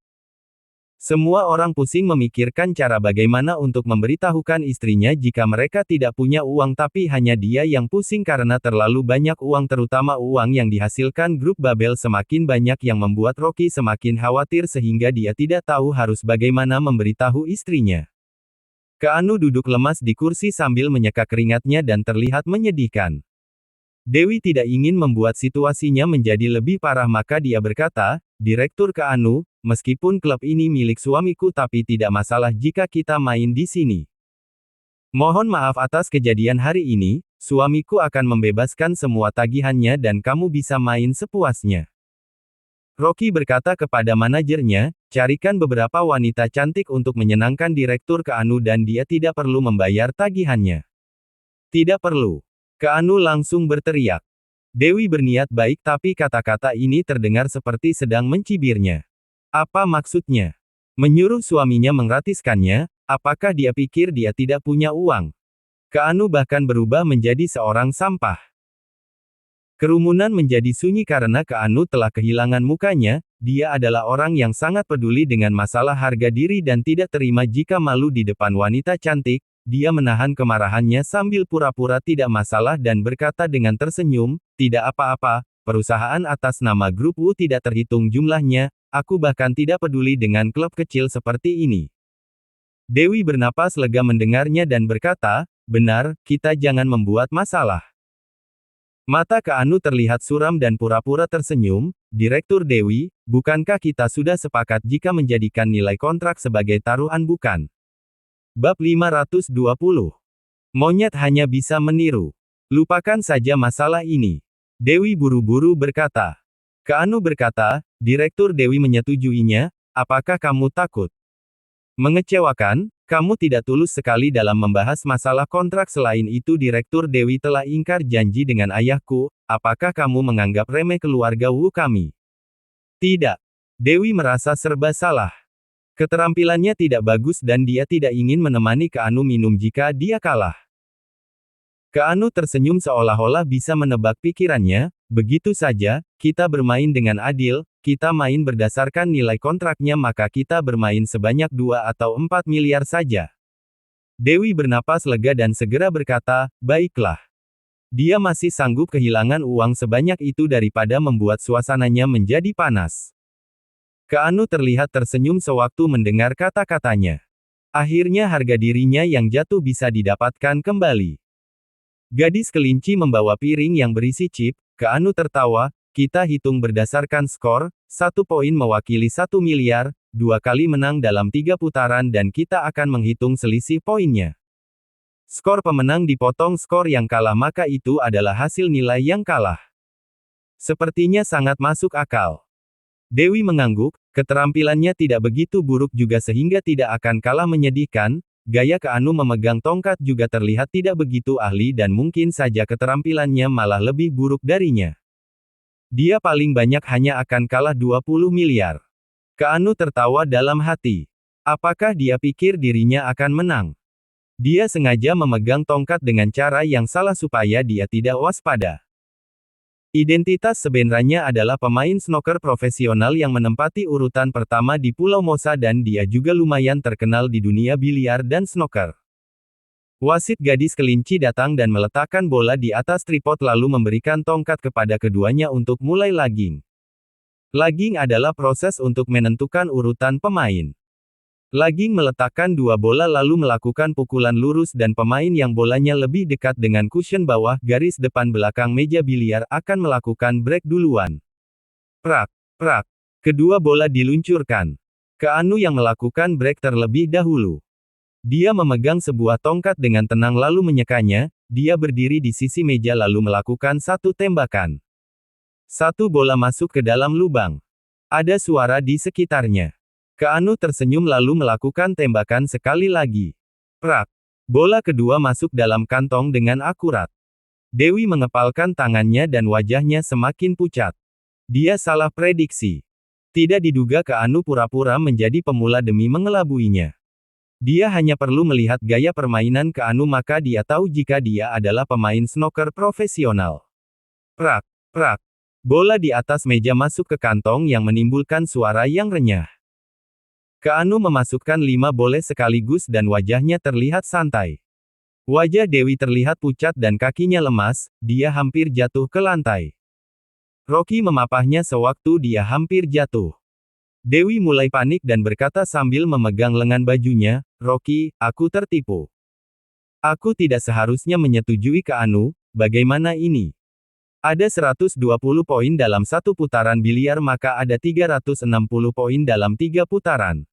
Semua orang pusing memikirkan cara bagaimana untuk memberitahukan istrinya jika mereka tidak punya uang tapi hanya dia yang pusing karena terlalu banyak uang terutama uang yang dihasilkan grup Babel semakin banyak yang membuat Rocky semakin khawatir sehingga dia tidak tahu harus bagaimana memberitahu istrinya. Keanu duduk lemas di kursi sambil menyeka keringatnya dan terlihat menyedihkan. Dewi tidak ingin membuat situasinya menjadi lebih parah maka dia berkata, Direktur Keanu, meskipun klub ini milik suamiku tapi tidak masalah jika kita main di sini. Mohon maaf atas kejadian hari ini, suamiku akan membebaskan semua tagihannya dan kamu bisa main sepuasnya. Rocky berkata kepada manajernya, carikan beberapa wanita cantik untuk menyenangkan Direktur Keanu dan dia tidak perlu membayar tagihannya. Tidak perlu. Keanu langsung berteriak. Dewi berniat baik tapi kata-kata ini terdengar seperti sedang mencibirnya. Apa maksudnya? Menyuruh suaminya menggratiskannya, apakah dia pikir dia tidak punya uang? Keanu bahkan berubah menjadi seorang sampah. Kerumunan menjadi sunyi karena Keanu telah kehilangan mukanya, dia adalah orang yang sangat peduli dengan masalah harga diri dan tidak terima jika malu di depan wanita cantik. Dia menahan kemarahannya sambil pura-pura tidak masalah dan berkata dengan tersenyum, tidak apa-apa, perusahaan atas nama grup Wu tidak terhitung jumlahnya, aku bahkan tidak peduli dengan klub kecil seperti ini. Dewi bernapas lega mendengarnya dan berkata, benar, kita jangan membuat masalah. Mata Keanu terlihat suram dan pura-pura tersenyum, Direktur Dewi, bukankah kita sudah sepakat jika menjadikan nilai kontrak sebagai taruhan bukan? Bab 520. Monyet hanya bisa meniru. Lupakan saja masalah ini. Dewi buru-buru berkata. Keanu berkata, Direktur Dewi menyetujuinya, apakah kamu takut? Mengecewakan, kamu tidak tulus sekali dalam membahas masalah kontrak selain itu Direktur Dewi telah ingkar janji dengan ayahku, apakah kamu menganggap remeh keluarga Wu kami? Tidak. Dewi merasa serba salah. Keterampilannya tidak bagus dan dia tidak ingin menemani Keanu minum jika dia kalah. Keanu tersenyum seolah-olah bisa menebak pikirannya, begitu saja, kita bermain dengan adil, kita main berdasarkan nilai kontraknya maka kita bermain sebanyak 2 atau 4 miliar saja. Dewi bernapas lega dan segera berkata, baiklah. Dia masih sanggup kehilangan uang sebanyak itu daripada membuat suasananya menjadi panas. Keanu terlihat tersenyum sewaktu mendengar kata-katanya. Akhirnya harga dirinya yang jatuh bisa didapatkan kembali. Gadis kelinci membawa piring yang berisi chip. Keanu tertawa. Kita hitung berdasarkan skor, 1 poin mewakili 1 miliar, 2 kali menang dalam 3 putaran dan kita akan menghitung selisih poinnya. Skor pemenang dipotong skor yang kalah maka itu adalah hasil nilai yang kalah. Sepertinya sangat masuk akal. Dewi mengangguk, keterampilannya tidak begitu buruk juga sehingga tidak akan kalah menyedihkan. Gaya Keanu memegang tongkat juga terlihat tidak begitu ahli dan mungkin saja keterampilannya malah lebih buruk darinya. Dia paling banyak hanya akan kalah 20 miliar. Keanu tertawa dalam hati. Apakah dia pikir dirinya akan menang? Dia sengaja memegang tongkat dengan cara yang salah supaya dia tidak waspada. Identitas sebenarnya adalah pemain snooker profesional yang menempati urutan pertama di Pulau Mosa dan dia juga lumayan terkenal di dunia biliar dan snooker. Wasit gadis kelinci datang dan meletakkan bola di atas tripod lalu memberikan tongkat kepada keduanya untuk mulai lagging. Lagging adalah proses untuk menentukan urutan pemain. Lagging meletakkan 2 bola lalu melakukan pukulan lurus dan pemain yang bolanya lebih dekat dengan cushion bawah garis depan belakang meja biliar akan melakukan break duluan. Prak, prak. Kedua bola diluncurkan. Keanu yang melakukan break terlebih dahulu. Dia memegang sebuah tongkat dengan tenang lalu menyekanya, dia berdiri di sisi meja lalu melakukan satu tembakan. 1 bola masuk ke dalam lubang. Ada suara di sekitarnya. Keanu tersenyum lalu melakukan tembakan sekali lagi. Prak. Bola kedua masuk dalam kantong dengan akurat. Dewi mengepalkan tangannya dan wajahnya semakin pucat. Dia salah prediksi. Tidak diduga Keanu pura-pura menjadi pemula demi mengelabuinya. Dia hanya perlu melihat gaya permainan Keanu maka dia tahu jika dia adalah pemain snooker profesional. Prak, prak. Bola di atas meja masuk ke kantong yang menimbulkan suara yang renyah. Keanu memasukkan 5 bola sekaligus dan wajahnya terlihat santai. Wajah Dewi terlihat pucat dan kakinya lemas, dia hampir jatuh ke lantai. Rocky memapahnya sewaktu dia hampir jatuh. Dewi mulai panik dan berkata sambil memegang lengan bajunya, Rocky, aku tertipu. Aku tidak seharusnya menyetujui Keanu, bagaimana ini? Ada 120 poin dalam 1 putaran biliar maka ada 360 poin dalam 3 putaran.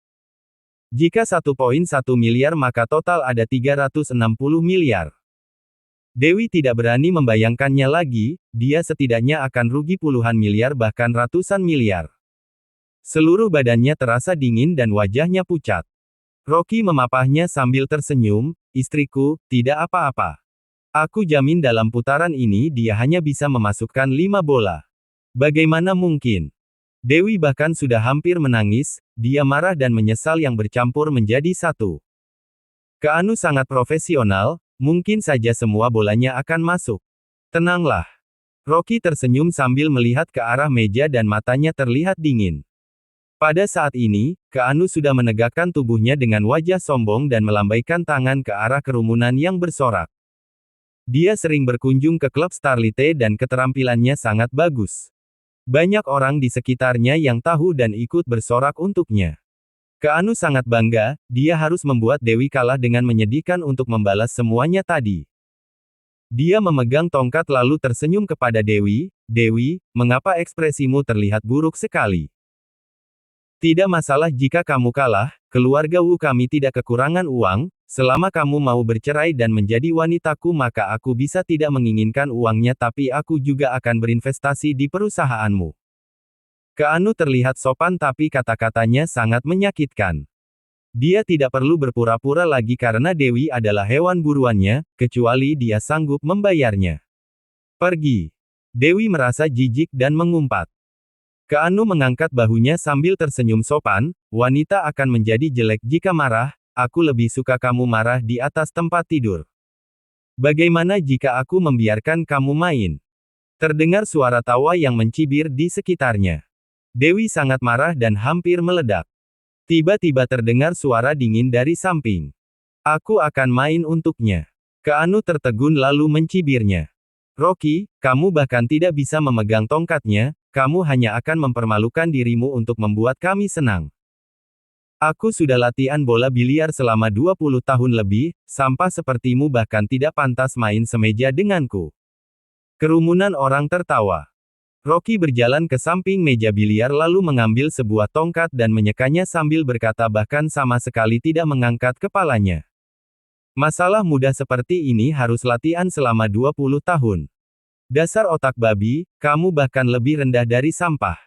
Jika 1 poin 1 miliar maka total ada 360 miliar. Dewi tidak berani membayangkannya lagi, dia setidaknya akan rugi puluhan miliar bahkan ratusan miliar. Seluruh badannya terasa dingin dan wajahnya pucat. Rocky memapahnya sambil tersenyum, istriku, tidak apa-apa. Aku jamin dalam putaran ini dia hanya bisa memasukkan 5 bola. Bagaimana mungkin? Dewi bahkan sudah hampir menangis, dia marah dan menyesal yang bercampur menjadi satu. Keanu sangat profesional, mungkin saja semua bolanya akan masuk. Tenanglah. Rocky tersenyum sambil melihat ke arah meja dan matanya terlihat dingin. Pada saat ini, Keanu sudah menegakkan tubuhnya dengan wajah sombong dan melambaikan tangan ke arah kerumunan yang bersorak. Dia sering berkunjung ke klub Starlite dan keterampilannya sangat bagus. Banyak orang di sekitarnya yang tahu dan ikut bersorak untuknya. Keanu sangat bangga, dia harus membuat Dewi kalah dengan menyedihkan untuk membalas semuanya tadi. Dia memegang tongkat lalu tersenyum kepada Dewi, Dewi, mengapa ekspresimu terlihat buruk sekali? Tidak masalah jika kamu kalah, keluarga Wu kami tidak kekurangan uang, selama kamu mau bercerai dan menjadi wanitaku maka aku bisa tidak menginginkan uangnya tapi aku juga akan berinvestasi di perusahaanmu. Keanu terlihat sopan tapi kata-katanya sangat menyakitkan. Dia tidak perlu berpura-pura lagi karena Dewi adalah hewan buruannya, kecuali dia sanggup membayarnya. Pergi. Dewi merasa jijik dan mengumpat. Keanu mengangkat bahunya sambil tersenyum sopan, wanita akan menjadi jelek jika marah, aku lebih suka kamu marah di atas tempat tidur. Bagaimana jika aku membiarkan kamu main? Terdengar suara tawa yang mencibir di sekitarnya. Dewi sangat marah dan hampir meledak. Tiba-tiba terdengar suara dingin dari samping. Aku akan main untuknya. Keanu tertegun lalu mencibirnya. Rocky, kamu bahkan tidak bisa memegang tongkatnya, kamu hanya akan mempermalukan dirimu untuk membuat kami senang. Aku sudah latihan bola biliar selama 20 tahun lebih, sampah sepertimu bahkan tidak pantas main semeja denganku. Kerumunan orang tertawa. Rocky berjalan ke samping meja biliar lalu mengambil sebuah tongkat dan menyekanya sambil berkata bahkan sama sekali tidak mengangkat kepalanya. Masalah mudah seperti ini harus latihan selama 20 tahun. Dasar otak babi, kamu bahkan lebih rendah dari sampah.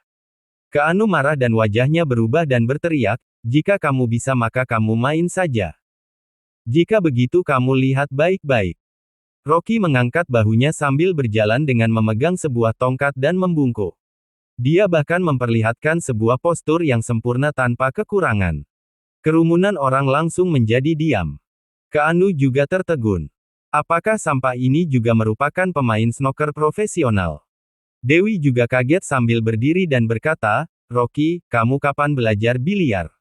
Keanu marah dan wajahnya berubah dan berteriak, jika kamu bisa maka kamu main saja. Jika begitu kamu lihat baik-baik. Rocky mengangkat bahunya sambil berjalan dengan memegang sebuah tongkat dan membungkuk. Dia bahkan memperlihatkan sebuah postur yang sempurna tanpa kekurangan. Kerumunan orang langsung menjadi diam. Keanu juga tertegun. Apakah sampah ini juga merupakan pemain snooker profesional? Dewi juga kaget sambil berdiri dan berkata, Rocky, kamu kapan belajar biliar?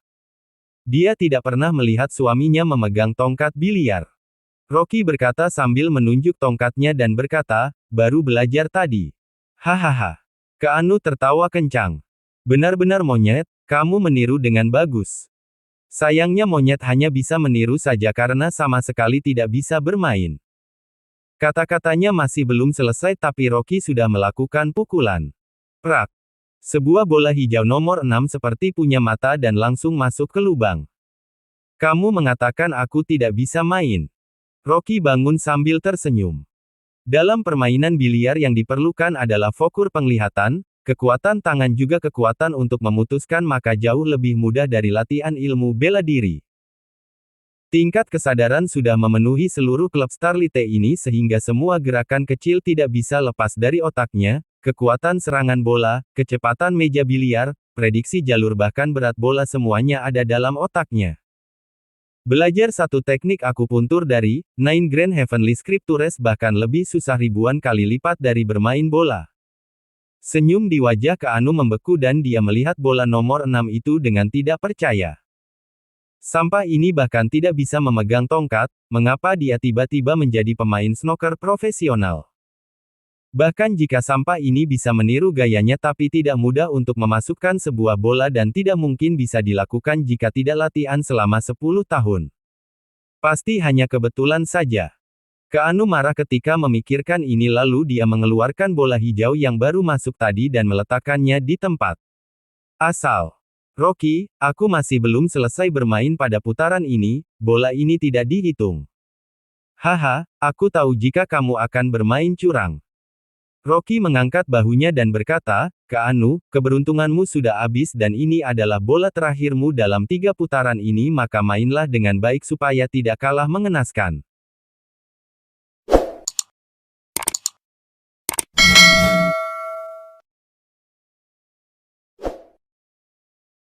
Dia tidak pernah melihat suaminya memegang tongkat biliar. Rocky berkata sambil menunjuk tongkatnya dan berkata, baru belajar tadi. Hahaha. Keanu tertawa kencang. Benar-benar monyet, kamu meniru dengan bagus. Sayangnya monyet hanya bisa meniru saja karena sama sekali tidak bisa bermain. Kata-katanya masih belum selesai tapi Rocky sudah melakukan pukulan. Prak. Sebuah bola hijau nomor 6 seperti punya mata dan langsung masuk ke lubang. Kamu mengatakan aku tidak bisa main. Rocky bangun sambil tersenyum. Dalam permainan biliar yang diperlukan adalah fokus penglihatan, kekuatan tangan juga kekuatan untuk memutuskan maka jauh lebih mudah dari latihan ilmu bela diri. Tingkat kesadaran sudah memenuhi seluruh klub Starlite ini sehingga semua gerakan kecil tidak bisa lepas dari otaknya, kekuatan serangan bola, kecepatan meja biliar, prediksi jalur bahkan berat bola semuanya ada dalam otaknya. Belajar satu teknik akupuntur dari Nine Grand Heavenly Scriptures bahkan lebih susah ribuan kali lipat dari bermain bola. Senyum di wajah Keanu membeku dan dia melihat bola nomor 6 itu dengan tidak percaya. Sampah ini bahkan tidak bisa memegang tongkat, mengapa dia tiba-tiba menjadi pemain snooker profesional? Bahkan jika sampah ini bisa meniru gayanya tapi tidak mudah untuk memasukkan sebuah bola dan tidak mungkin bisa dilakukan jika tidak latihan selama 10 tahun. Pasti hanya kebetulan saja. Keanu marah ketika memikirkan ini lalu dia mengeluarkan bola hijau yang baru masuk tadi dan meletakkannya di tempat. Asal. Rocky, aku masih belum selesai bermain pada putaran ini, bola ini tidak dihitung. Haha, aku tahu jika kamu akan bermain curang. Rocky mengangkat bahunya dan berkata, Keanu, keberuntunganmu sudah habis dan ini adalah bola terakhirmu dalam 3 putaran ini maka mainlah dengan baik supaya tidak kalah mengenaskan.